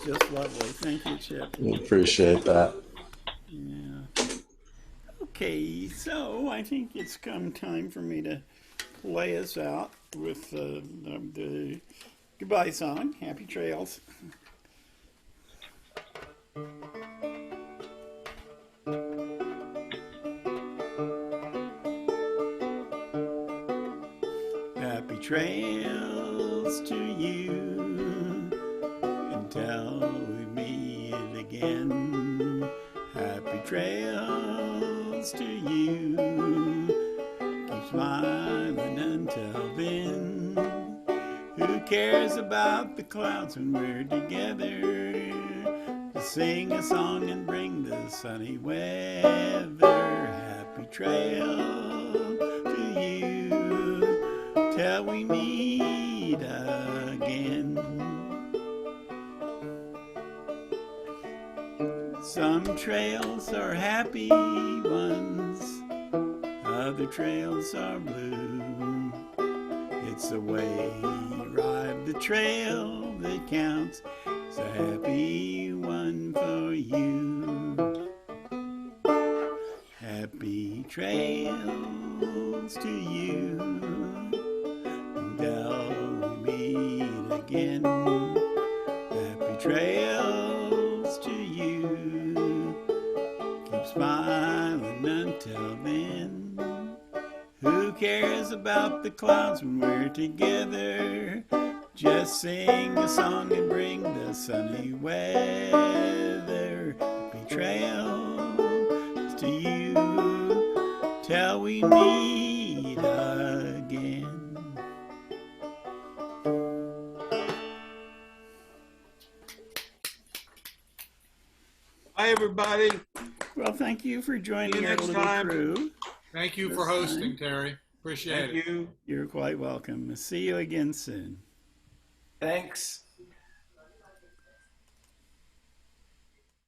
just lovely. Thank you, Chip. I appreciate that. Yeah. Okay, so I think it's come time for me to play us out with the goodbye song, Happy Trails. Happy trails to you until we meet again. Happy trails to you. Keep smiling until then. Who cares about the clouds when we're together? To sing a song and bring the sunny weather. Happy trail to you till we meet again. Some trails are happy ones, other trails are blue. It's the way you ride the trail that counts. It's a happy one for you. Happy trails to you until we meet again. Happy trails to you. Keep smiling until then. Who cares about the clouds when we're together? Just sing a song and bring the sunny weather. Happy trails to you till we meet again. Bye, everybody. Well, thank you for See joining you our next little time. crew. Thank you This for time. hosting, Terry. Appreciate it. Thank you. You're quite welcome. See you again soon. Thanks.